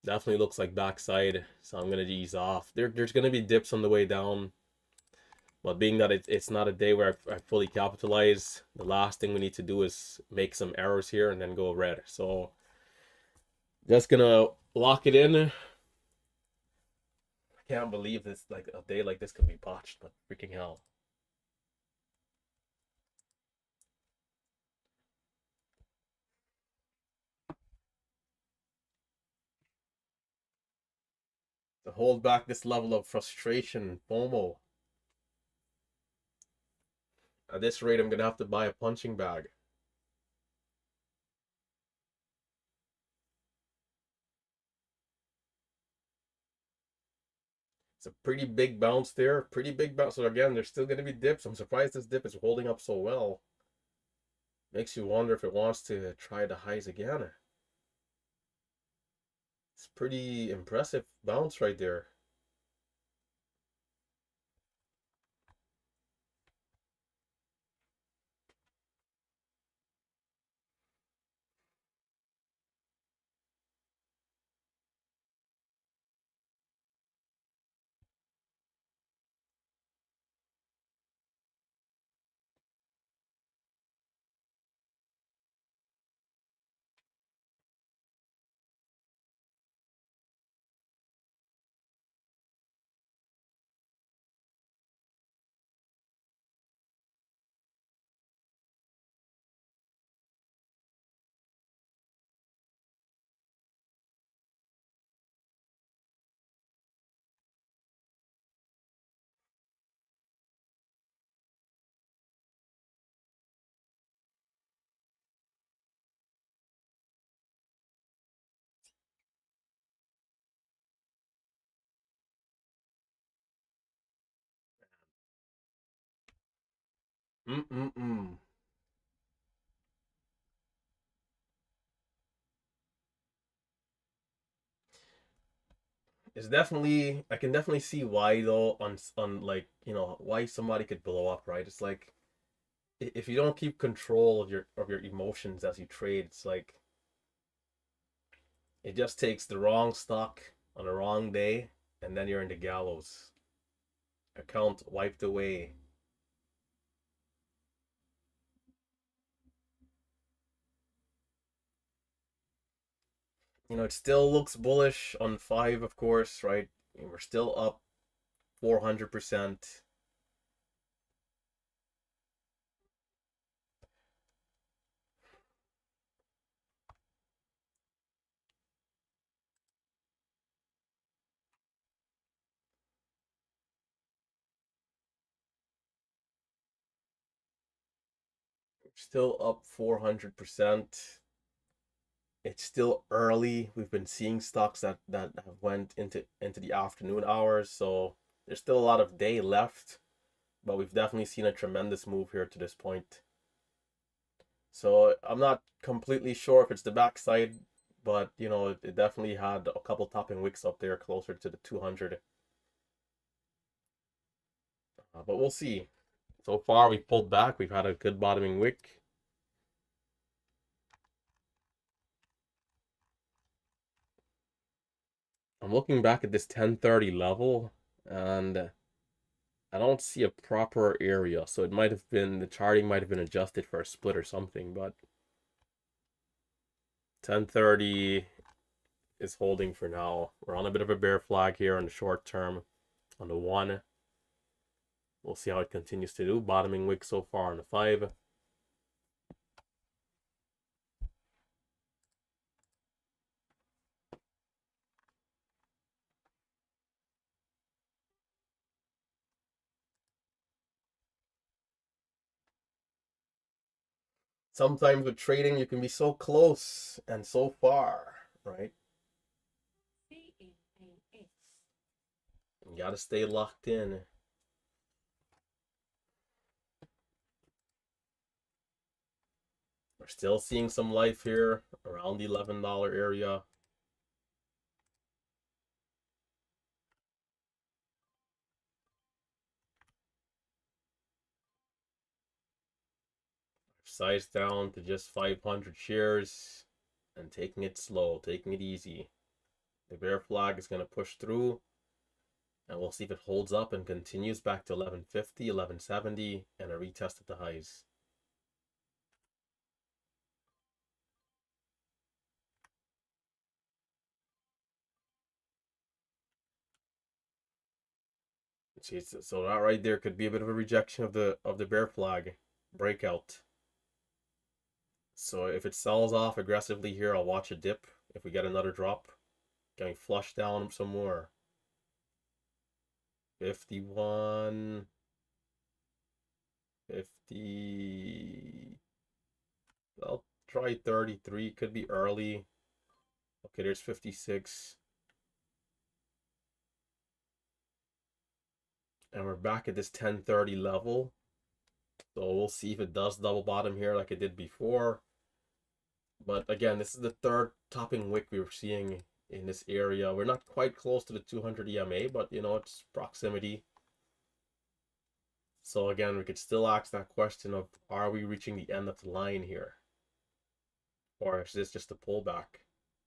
Definitely looks like backside, so I'm going to ease off. There's going to be dips on the way down, but being that it's not a day where I fully capitalize, the last thing we need to do is make some errors here and then go red. So just going to lock it in. I can't believe this, like a day like this can be botched, but freaking hell. To hold back this level of frustration, FOMO. At this rate, I'm going to have to buy a punching bag. It's a pretty big bounce there. Pretty big bounce. So again, there's still going to be dips. I'm surprised this dip is holding up so well. Makes you wonder if it wants to try the highs again. It's pretty impressive bounce right there. Mm-mm-mm. It's definitely, I can definitely see why though, on like, why somebody could blow up, right? It's like, if you don't keep control of your emotions as you trade, it's like it just takes the wrong stock on the wrong day, and then you're in the gallows. Account wiped away. It still looks bullish on 5, of course, right? We're still up 400%. Still up 400%. It's still early. We've been seeing stocks that have went into the afternoon hours, so there's still a lot of day left, but we've definitely seen a tremendous move here to this point. So I'm not completely sure if it's the backside, but it definitely had a couple topping wicks up there closer to the 200. But we'll see. So far, we pulled back. We've had a good bottoming wick. I'm looking back at this 1030 level, and I don't see a proper area. So it might have been, the charting might have been adjusted for a split or something, but 1030 is holding for now. We're on a bit of a bear flag here on the short term on the 1. We'll see how it continues to do. Bottoming wick so far on the 5. Sometimes with trading, you can be so close and so far, right? CNAX. You gotta stay locked in. We're still seeing some life here around the $11 area. Size down to just 500 shares and taking it slow, taking it easy. The bear flag is going to push through, and we'll see if it holds up and continues back to 1150, 1170, and a retest at the highs. So that right there could be a bit of a rejection of the bear flag breakout. So if it sells off aggressively here, I'll watch a dip. If we get another drop, going flush down some more. 51, 50. I'll try 33. Could be early. Okay, there's 56. And we're back at this 1030 level. So we'll see if it does double bottom here like it did before. But again, this is the third topping wick we were seeing in this area. We're not quite close to the 200 EMA, but it's proximity. So again, we could still ask that question of, are we reaching the end of the line here? Or is this just a pullback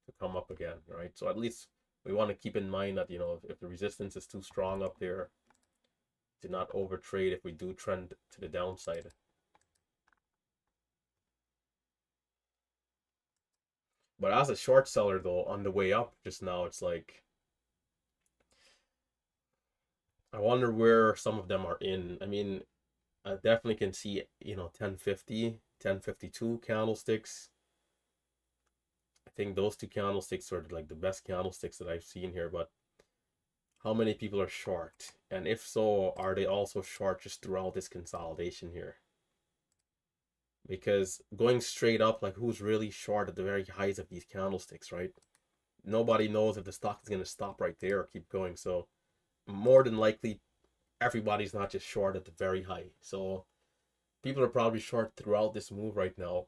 to come up again, right? So at least we want to keep in mind that, if the resistance is too strong up there, to not overtrade if we do trend to the downside. But as a short seller, though, on the way up just now, it's like, I wonder where some of them are in. I mean, I definitely can see, 1050, 1052 candlesticks. I think those two candlesticks are like the best candlesticks that I've seen here, but how many people are short? And if so, are they also short just throughout this consolidation here? Because going straight up, like, who's really short at the very highs of these candlesticks, right? Nobody knows if the stock is going to stop right there or keep going. So more than likely, everybody's not just short at the very high. So people are probably short throughout this move right now.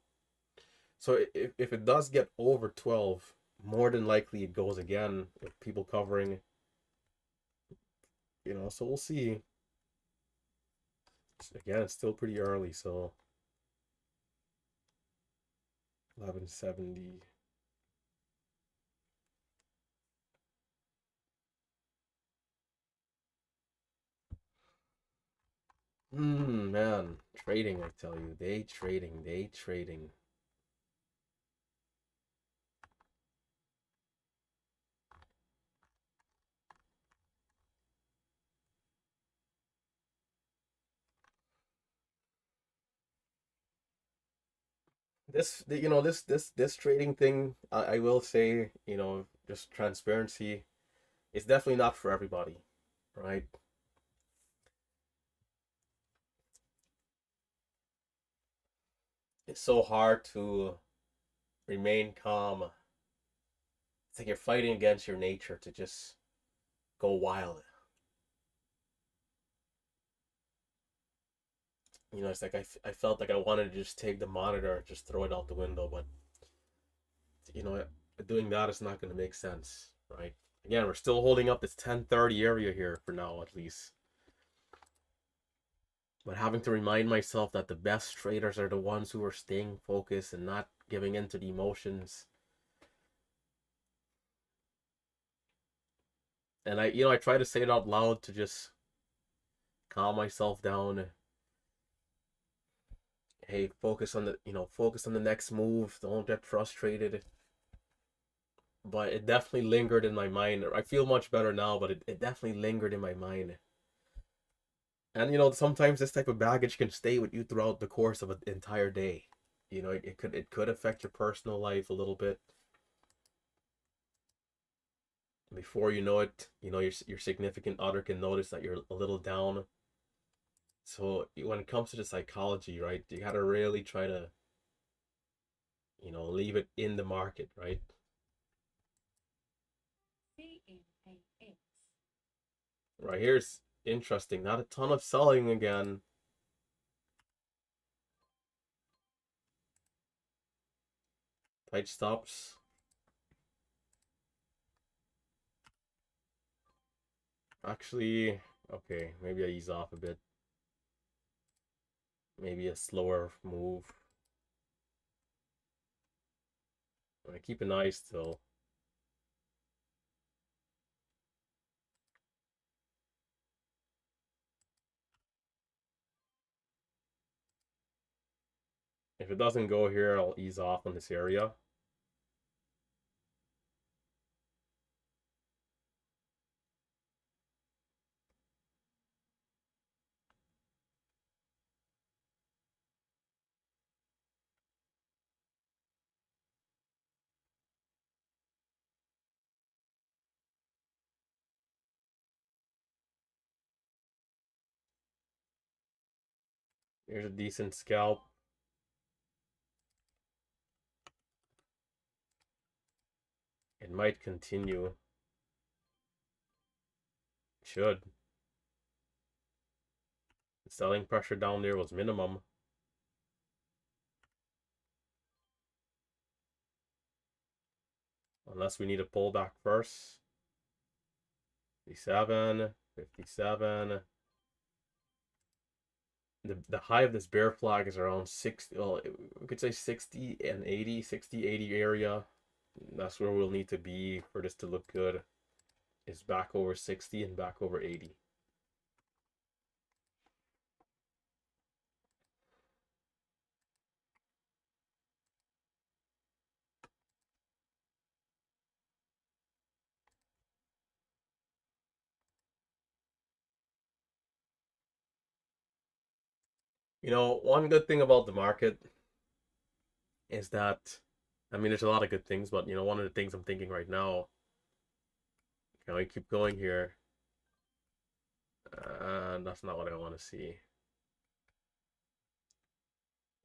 So if it does get over 12, more than likely it goes again with people covering. So we'll see. Again, it's still pretty early, so 1170. Man, trading, I tell you, day trading, day trading. This trading thing, I will say, just transparency, it's definitely not for everybody, right? it's so hard to remain calm. It's like you're fighting against your nature to just go wild. You know, it's like I felt like I wanted to just take the monitor, just throw it out the window, but you know, doing that is not going to make sense, right? Again, we're still holding up this 1030 area here for now, at least. But having to remind myself that the best traders are the ones who are staying focused and not giving in to the emotions. And I try to say it out loud to just calm myself down. Hey, focus on the next move. Don't get frustrated. But it definitely lingered in my mind. I feel much better now, but it definitely lingered in my mind. And sometimes this type of baggage can stay with you throughout the course of an entire day. It could affect your personal life a little bit. Before you know it, your significant other can notice that you're a little down. So when it comes to the psychology, right, you gotta really try to, leave it in the market, right? CMAX. Right here's interesting. Not a ton of selling again. Tight stops. Actually, okay, maybe I ease off a bit. Maybe a slower move. I keep an eye still. If it doesn't go here, I'll ease off on this area. Here's a decent scalp. It might continue. It should. The selling pressure down there was minimum. Unless we need a pullback first. 57, 57. The high of this bear flag is around 60. Well, we could say 60 and 80, 60, 80 area. That's where we'll need to be for this to look good. Is back over 60 and back over 80. One good thing about the market is that, I mean, there's a lot of good things, but one of the things I'm thinking right now, can we keep going here? That's not what I want to see.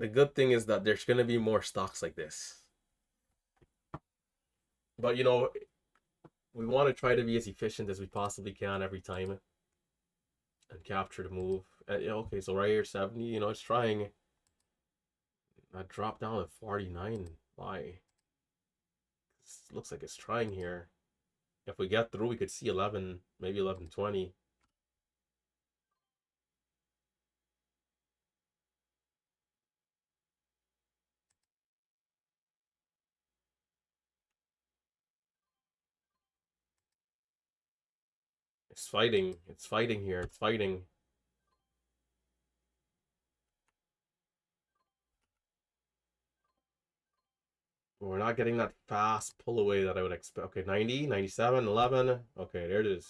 The good thing is that there's going to be more stocks like this. But, we want to try to be as efficient as we possibly can every time and capture the move. Okay, so right here, 70, it's trying. I dropped down to 49. Why? It looks like it's trying here. If we get through, we could see 11, maybe 11.20. It's fighting. It's fighting here. It's fighting. We're not getting that fast pull away that I would expect. Okay, 90, 97, 11. Okay, there it is.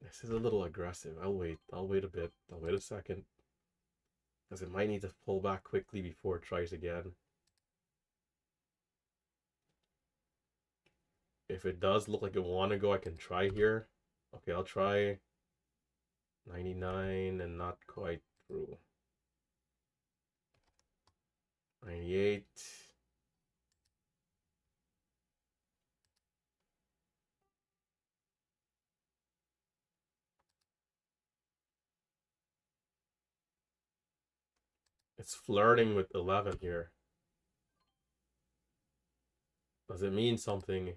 This is a little aggressive. I'll wait. I'll wait a bit. I'll wait a second. Because it might need to pull back quickly before it tries again. If it does look like it want to go, I can try here. Okay, I'll try 99 and not quite through. 98. It's flirting with 11 here. Does it mean something?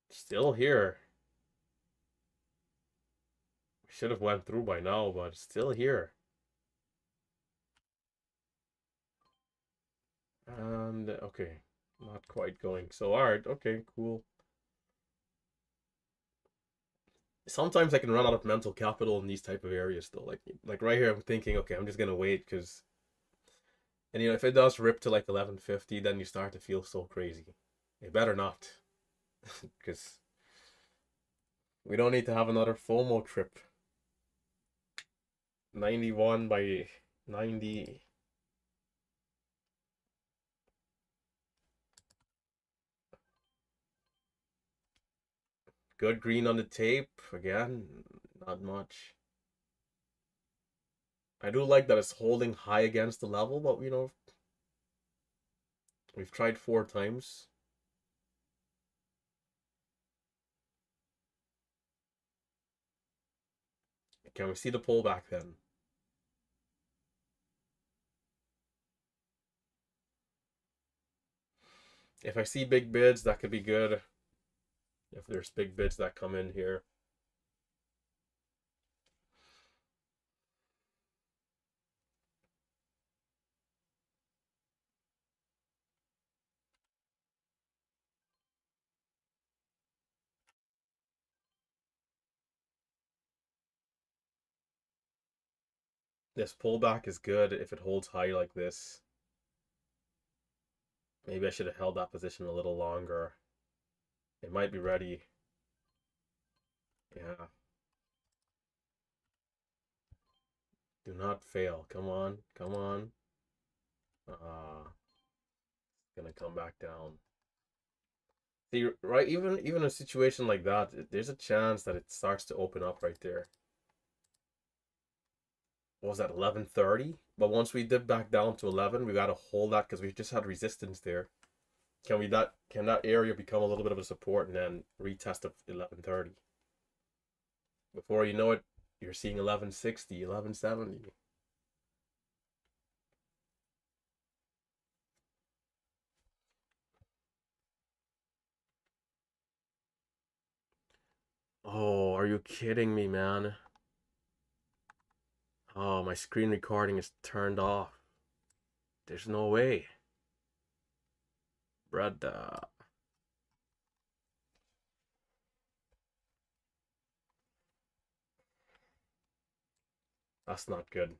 Still here. We should have went through by now, but still here. And okay, not quite going. So alright, okay, cool. Sometimes I can run out of mental capital in these type of areas though. Like right here I'm thinking, okay, I'm just gonna wait because, and if it does rip to like 1150, then you start to feel so crazy. It better not. Because we don't need to have another FOMO trip. 91 by 90. Good green on the tape. Again, not much. I do like that it's holding high against the level, but we've tried 4 times. Can we see the pullback then? If I see big bids, that could be good. If there's big bids that come in here. This pullback is good if it holds high like this. Maybe I should have held that position a little longer. It might be ready. Yeah. Do not fail. Come on. Come on. It's gonna come back down. See, right, even a situation like that, there's a chance that it starts to open up right there. What was that, 1130? But once we dip back down to 11, we gotta hold that because we just had resistance there. Can that area become a little bit of a support and then retest of 1130? Before you know it, you're seeing 1160, 1170. Oh, are you kidding me, man? Oh, my screen recording is turned off. There's no way. Brother. That's not good.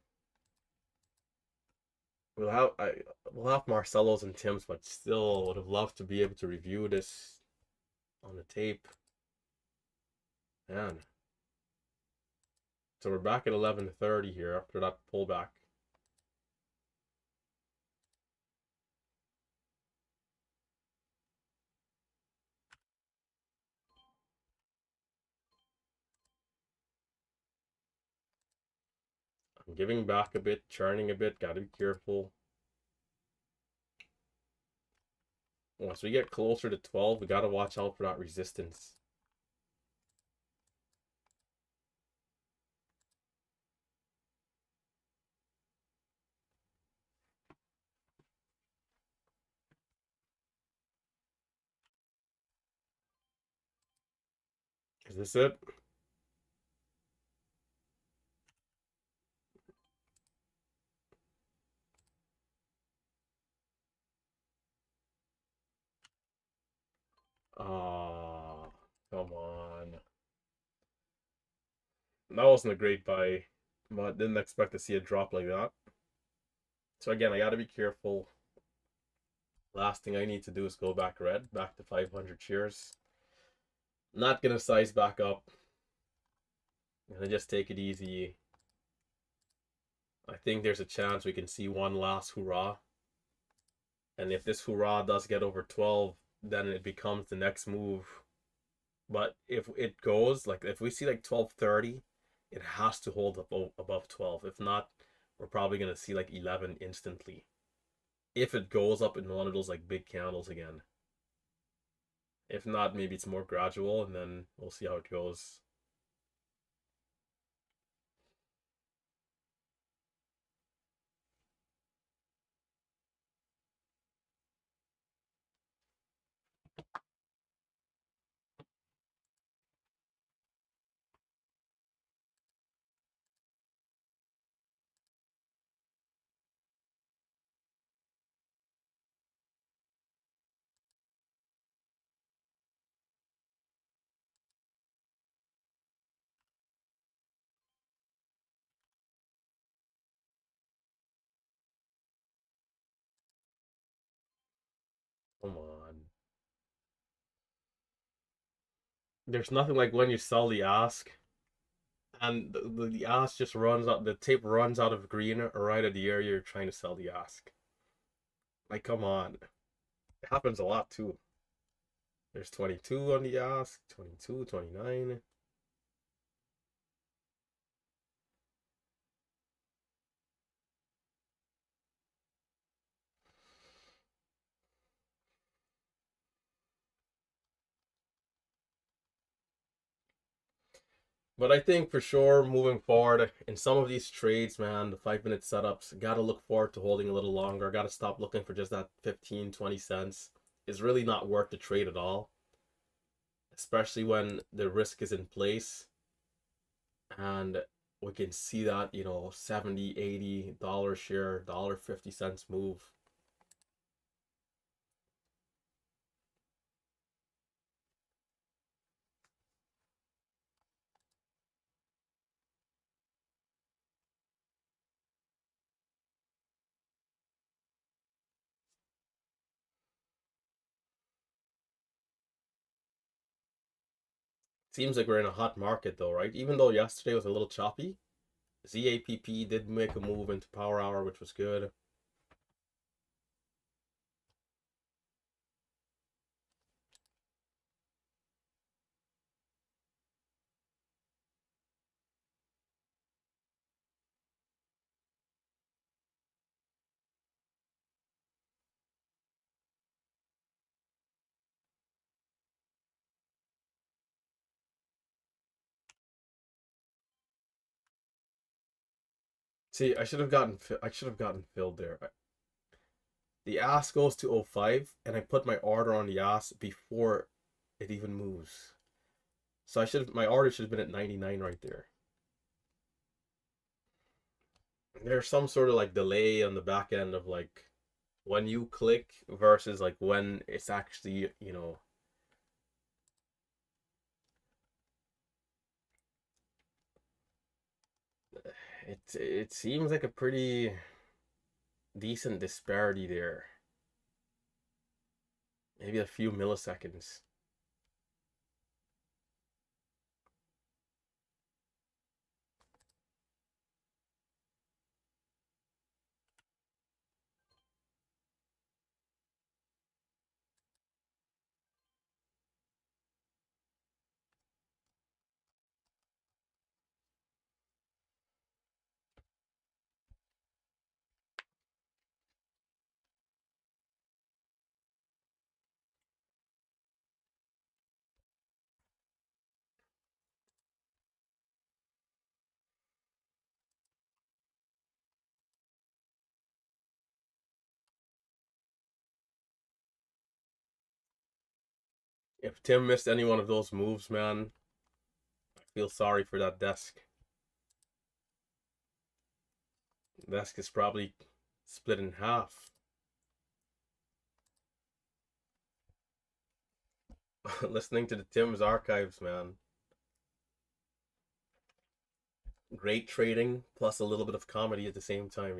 We'll have Marcelo's and Tim's, but still would have loved to be able to review this on the tape. Man. So we're back at 1130 here after that pullback. I'm giving back a bit, churning a bit, gotta be careful. Once we get closer to 12, we gotta watch out for that resistance. Is this it? Ah, come on. That wasn't a great buy, but didn't expect to see a drop like that. So again, I gotta be careful. Last thing I need to do is go back red, back to 500 shares. Not gonna size back up. And just take it easy. I think there's a chance we can see one last hurrah. And if this hurrah does get over 12, then it becomes the next move. But if it goes, like if we see like 12.30, it has to hold up above 12. If not, we're probably going to see like 11 instantly. If it goes up in one of those like big candles again. If not, maybe it's more gradual and then we'll see how it goes. Come on. There's nothing like when you sell the ask and the ask just runs out, the tape runs out of green right at the area you're trying to sell the ask. Like, come on. It happens a lot too. There's 22 on the ask, 22, 29. But I think for sure moving forward in some of these trades, man, the 5 minute setups, gotta look forward to holding a little longer. Gotta stop looking for just that 15, 20 cents. It's really not worth the trade at all, especially when the risk is in place. And we can see that, 70, $80 share, $1.50 move. Seems like we're in a hot market though, right? Even though yesterday was a little choppy, ZAPP did make a move into power hour, which was good. See, I should have gotten filled there. The ass goes to 05 and I put my order on the ass before it even moves. So my order should have been at 99 right there. There's some sort of like delay on the back end of like when you click versus like when it's actually, it seems like a pretty decent disparity there. Maybe a few milliseconds. If Tim missed any one of those moves, man, I feel sorry for that desk. The desk is probably split in half. Listening to the Tim's archives, man. Great trading plus a little bit of comedy at the same time.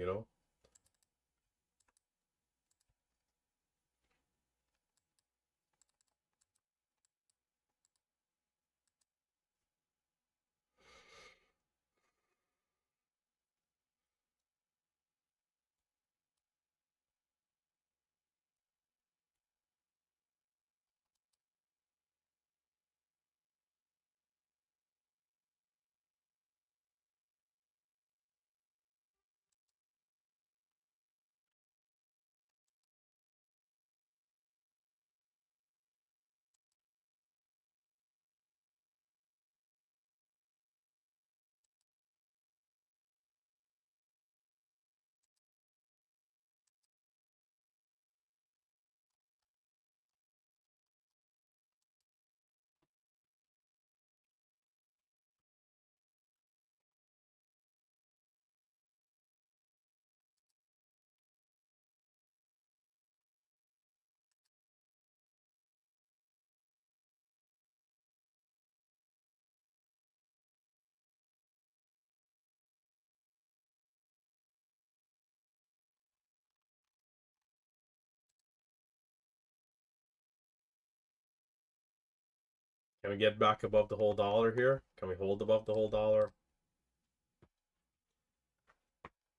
Can we get back above the whole dollar here? Can we hold above the whole dollar?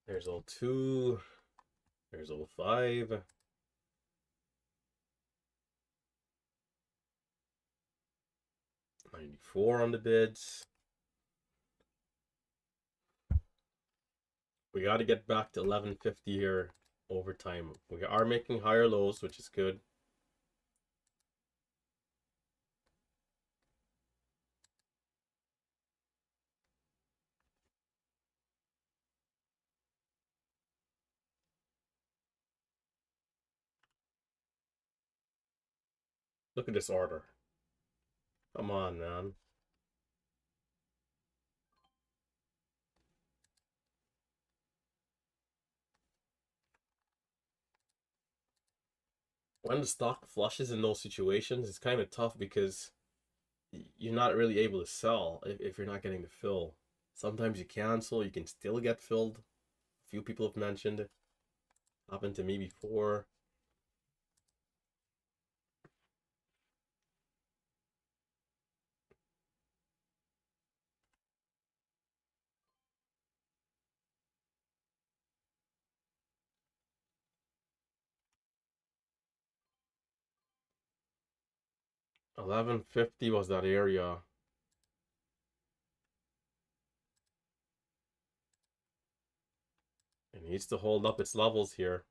There's 02. There's 05. 94 on the bids. We got to get back to 1150 here over time. We are making higher lows, which is good. Look at this order. Come on, man. When the stock flushes in those situations, it's kind of tough because you're not really able to sell if you're not getting the fill. Sometimes you cancel, you can still get filled. A few people have mentioned it. Happened to me before. $11.50 was that area. It needs to hold up its levels here.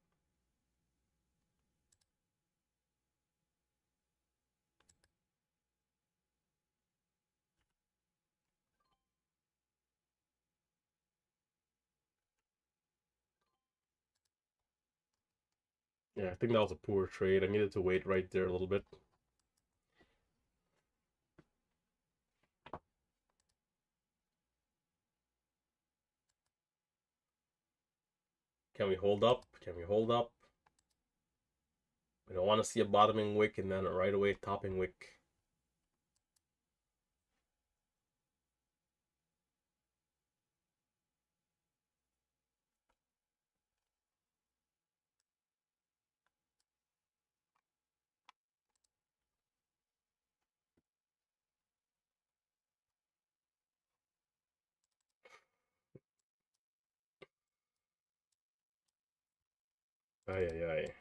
Yeah, I think that was a poor trade. I needed to wait right there a little bit. Can we hold up? Can we hold up? We don't want to see a bottoming wick and then right away topping wick. Ay, ay, ay.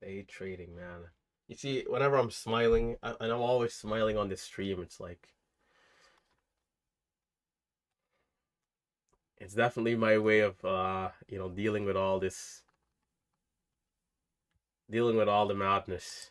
Day trading, man. You see, whenever I'm smiling, and I'm always smiling on this stream, it's like, it's definitely my way of, dealing with all this, dealing with all the madness.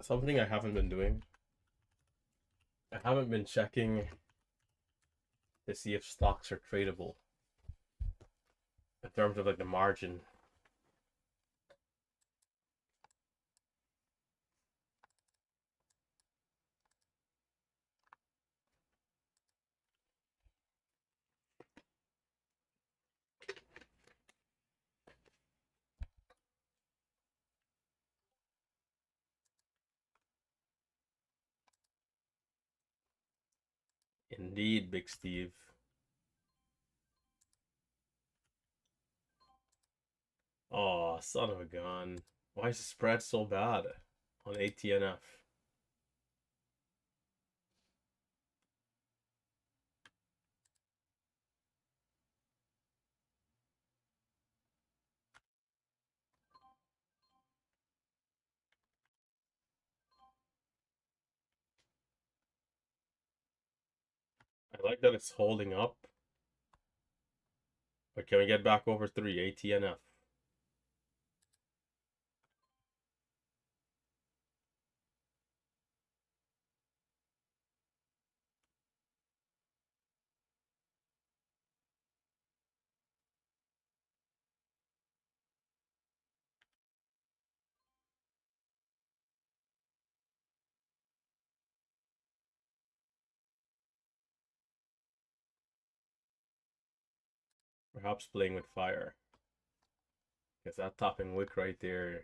Something I haven't been doing. I haven't been checking to see if stocks are tradable in terms of like the margin. Indeed, Big Steve. Oh, son of a gun. Why is the spread so bad on ATNF? I like that it's holding up. But can we get back over 3 ATNF? Perhaps playing with fire. Because that topping wick right there.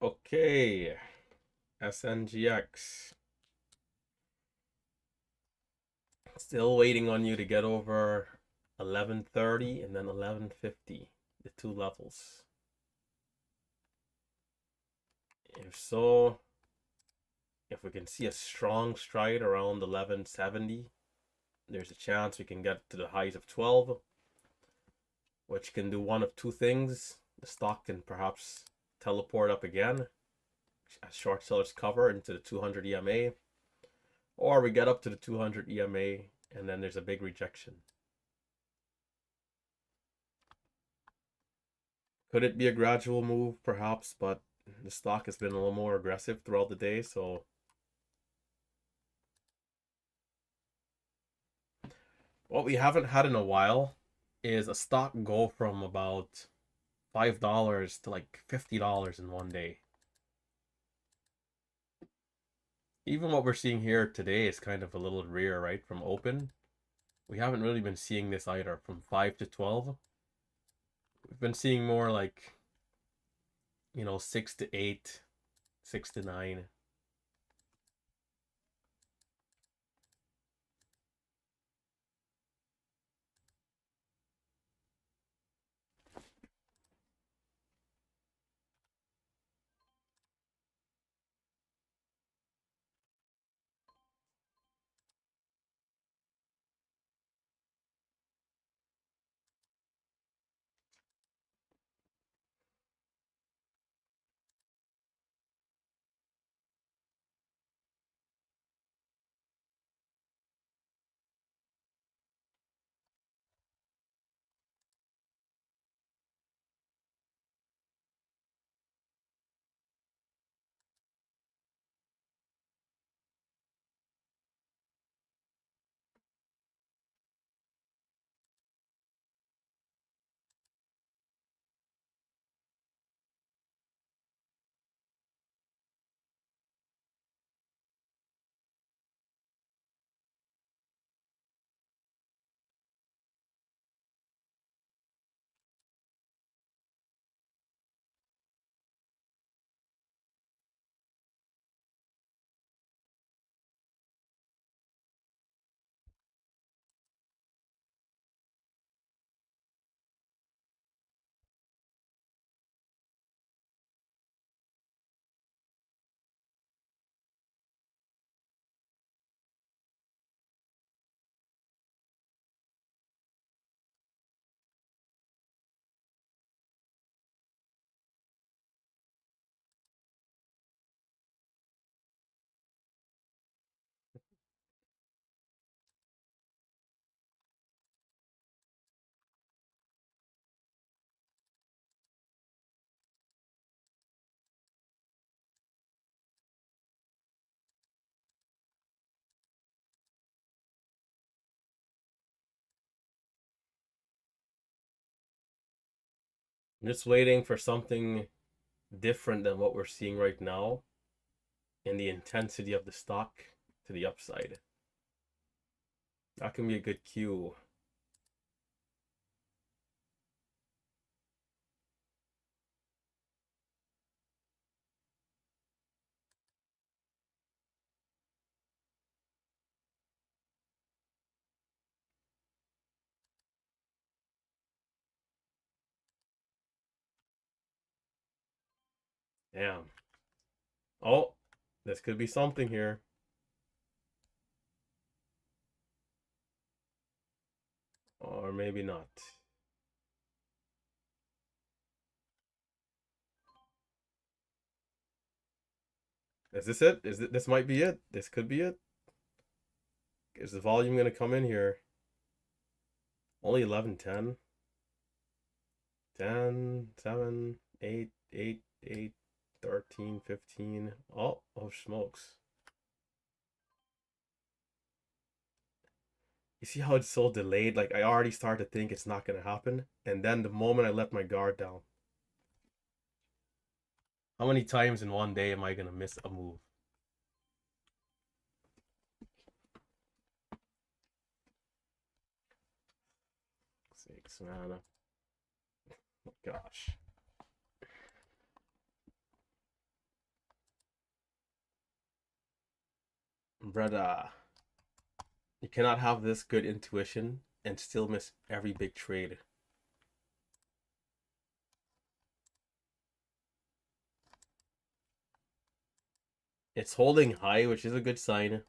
Okay. SNGX. Still waiting on you to get over 1130 and then 1150. The two levels. If so, if we can see a strong stride around 1170, there's a chance we can get to the highs of 12, which can do one of two things. The stock can perhaps teleport up again as short sellers cover into the 200 EMA, or we get up to the 200 EMA and then there's a big rejection. Could it be a gradual move? Perhaps, but the stock has been a little more aggressive throughout the day, so what we haven't had in a while is a stock go from about $5 to like $50 in one day. Even what we're seeing here today is kind of a little rare, right? From open. We haven't really been seeing this either from 5 to 12. We've been seeing more like, 6 to 8, 6 to 9. I'm just waiting for something different than what we're seeing right now in the intensity of the stock to the upside. That can be a good cue. Damn. Oh, this could be something here. Or maybe not. Is this it? This might be it? This could be it. Is the volume gonna come in here? Only 11, 10, 10, 7, 8, 8, 8, 13, 15. Oh smokes. You see how it's so delayed? Like, I already start to think it's not gonna happen. And then the moment I let my guard down. How many times in one day am I gonna miss a move? Sakes, man. Oh, gosh. Brother, you cannot have this good intuition and still miss every big trade. It's holding high, which is a good sign.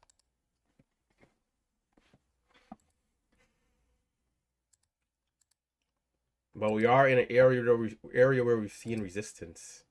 But we are in an area where we've seen resistance.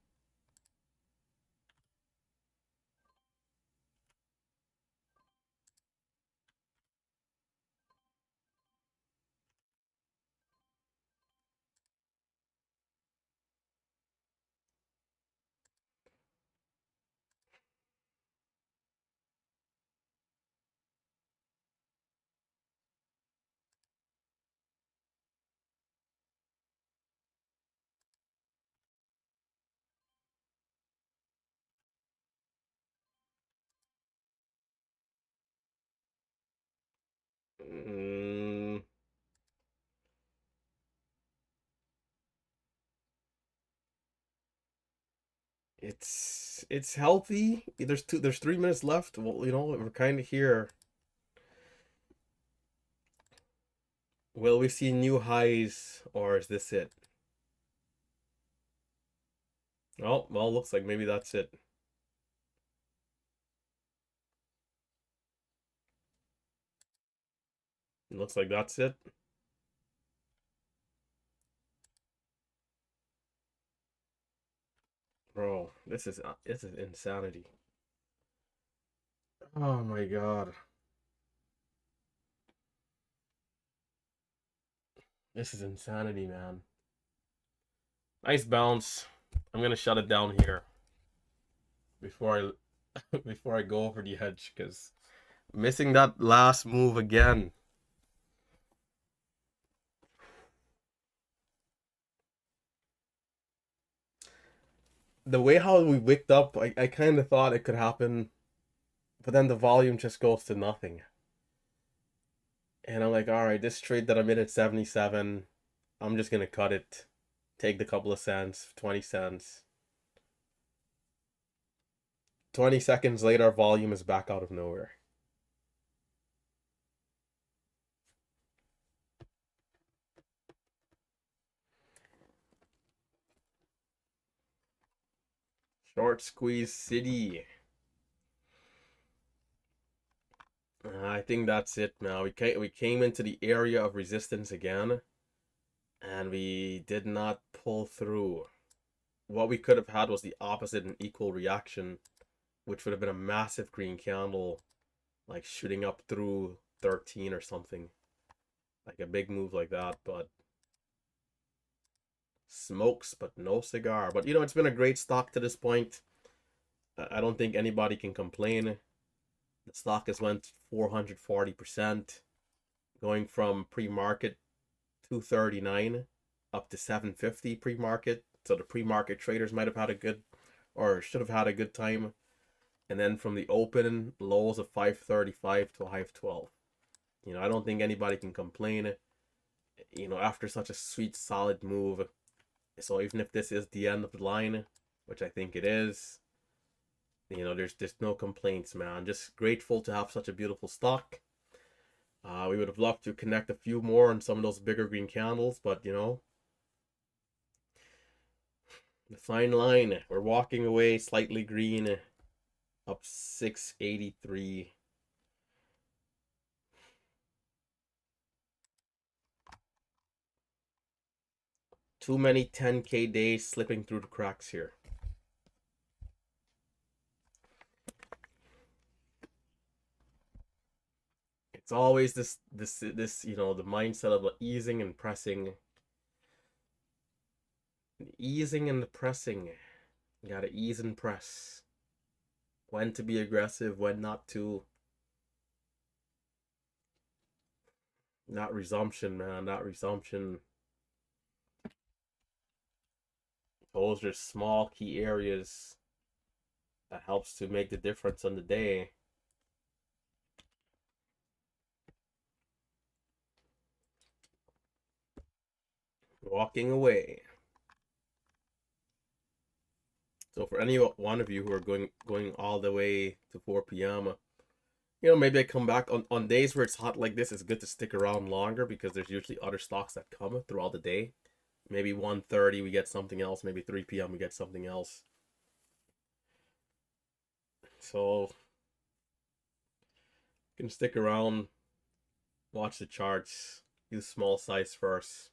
Mm, it's healthy. There's 3 minutes left. Well, we're kind of here. Will we see new highs or is this it? Oh, well, looks like maybe that's it. It looks like that's it. Bro, this is insanity. Oh my god. This is insanity, man. Nice bounce. I'm gonna shut it down here before I before I go over the edge because missing that last move again. The way how we wicked up, I kind of thought it could happen, but then the volume just goes to nothing. And I'm like, all right, this trade that I'm in at 77, I'm just gonna cut it, take the couple of cents, 20 cents. 20 seconds later, volume is back out of nowhere. Short squeeze city. I think that's it now. We came into the area of resistance again, and we did not pull through. What we could have had was the opposite and equal reaction, which would have been a massive green candle, like shooting up through 13 or something, like a big move like that. But smokes, but no cigar. But it's been a great stock to this point. I don't think anybody can complain. The stock has went 440%, going from pre-market 239 up to 750 pre-market. So the pre-market traders might have had a good, or should have had a good time. And then from the open lows of 535 to a high of 12. I don't think anybody can complain. After such a sweet, solid move. So even if this is the end of the line, which I think it is, there's no complaints, man. Just grateful to have such a beautiful stock. We would have loved to connect a few more on some of those bigger green candles, but The fine line. We're walking away slightly green. Up 683. Too many 10K days slipping through the cracks here. It's always this, you know, the mindset of easing and pressing. Easing and pressing. You gotta ease and press. When to be aggressive, when not to. Not resumption, man. Not resumption. Those are small key areas that helps to make the difference on the day. Walking away. So for any one of you who are going all the way to 4 p.m., you know, maybe I come back on days where it's hot like this. It's good to stick around longer because there's usually other stocks that come throughout the day. Maybe 1:30 we get something else. Maybe 3 p.m. we get something else. So you can stick around, watch the charts, use small size first.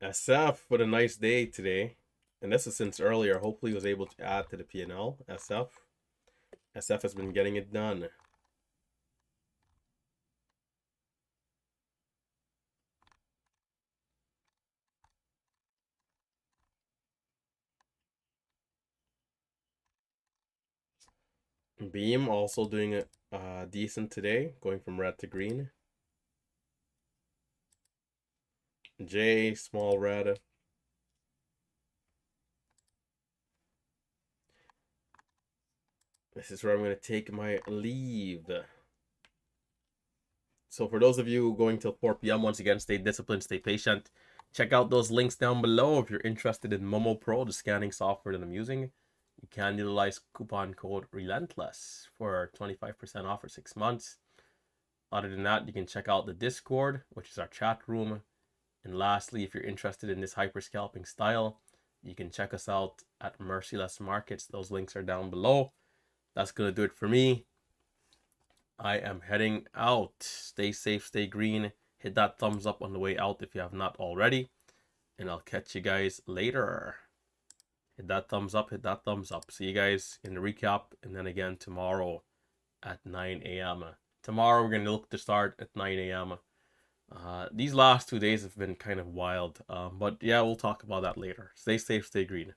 SF with a nice day today. And this is since earlier. Hopefully was able to add to the P&L. SF. SF has been getting it done. Beam also doing it decent today, going from red to green. J, small red. This is where I'm going to take my leave. So for those of you going till 4 p.m., once again, stay disciplined, stay patient. Check out those links down below if you're interested in Momo Pro, the scanning software that I'm using. You can utilize coupon code Relentless for 25% off for 6 months. Other than that, you can check out the Discord, which is our chat room. And lastly, if you're interested in this hyper scalping style, you can check us out at Merciless Markets. Those links are down below. That's going to do it for me. I am heading out. Stay safe, stay green. Hit that thumbs up on the way out if you have not already. And I'll catch you guys later. Hit that thumbs up, hit that thumbs up. See you guys in the recap. And then again tomorrow at 9 a.m. Tomorrow we're going to look to start at 9 a.m. These last 2 days have been kind of wild. But yeah, we'll talk about that later. Stay safe, stay green.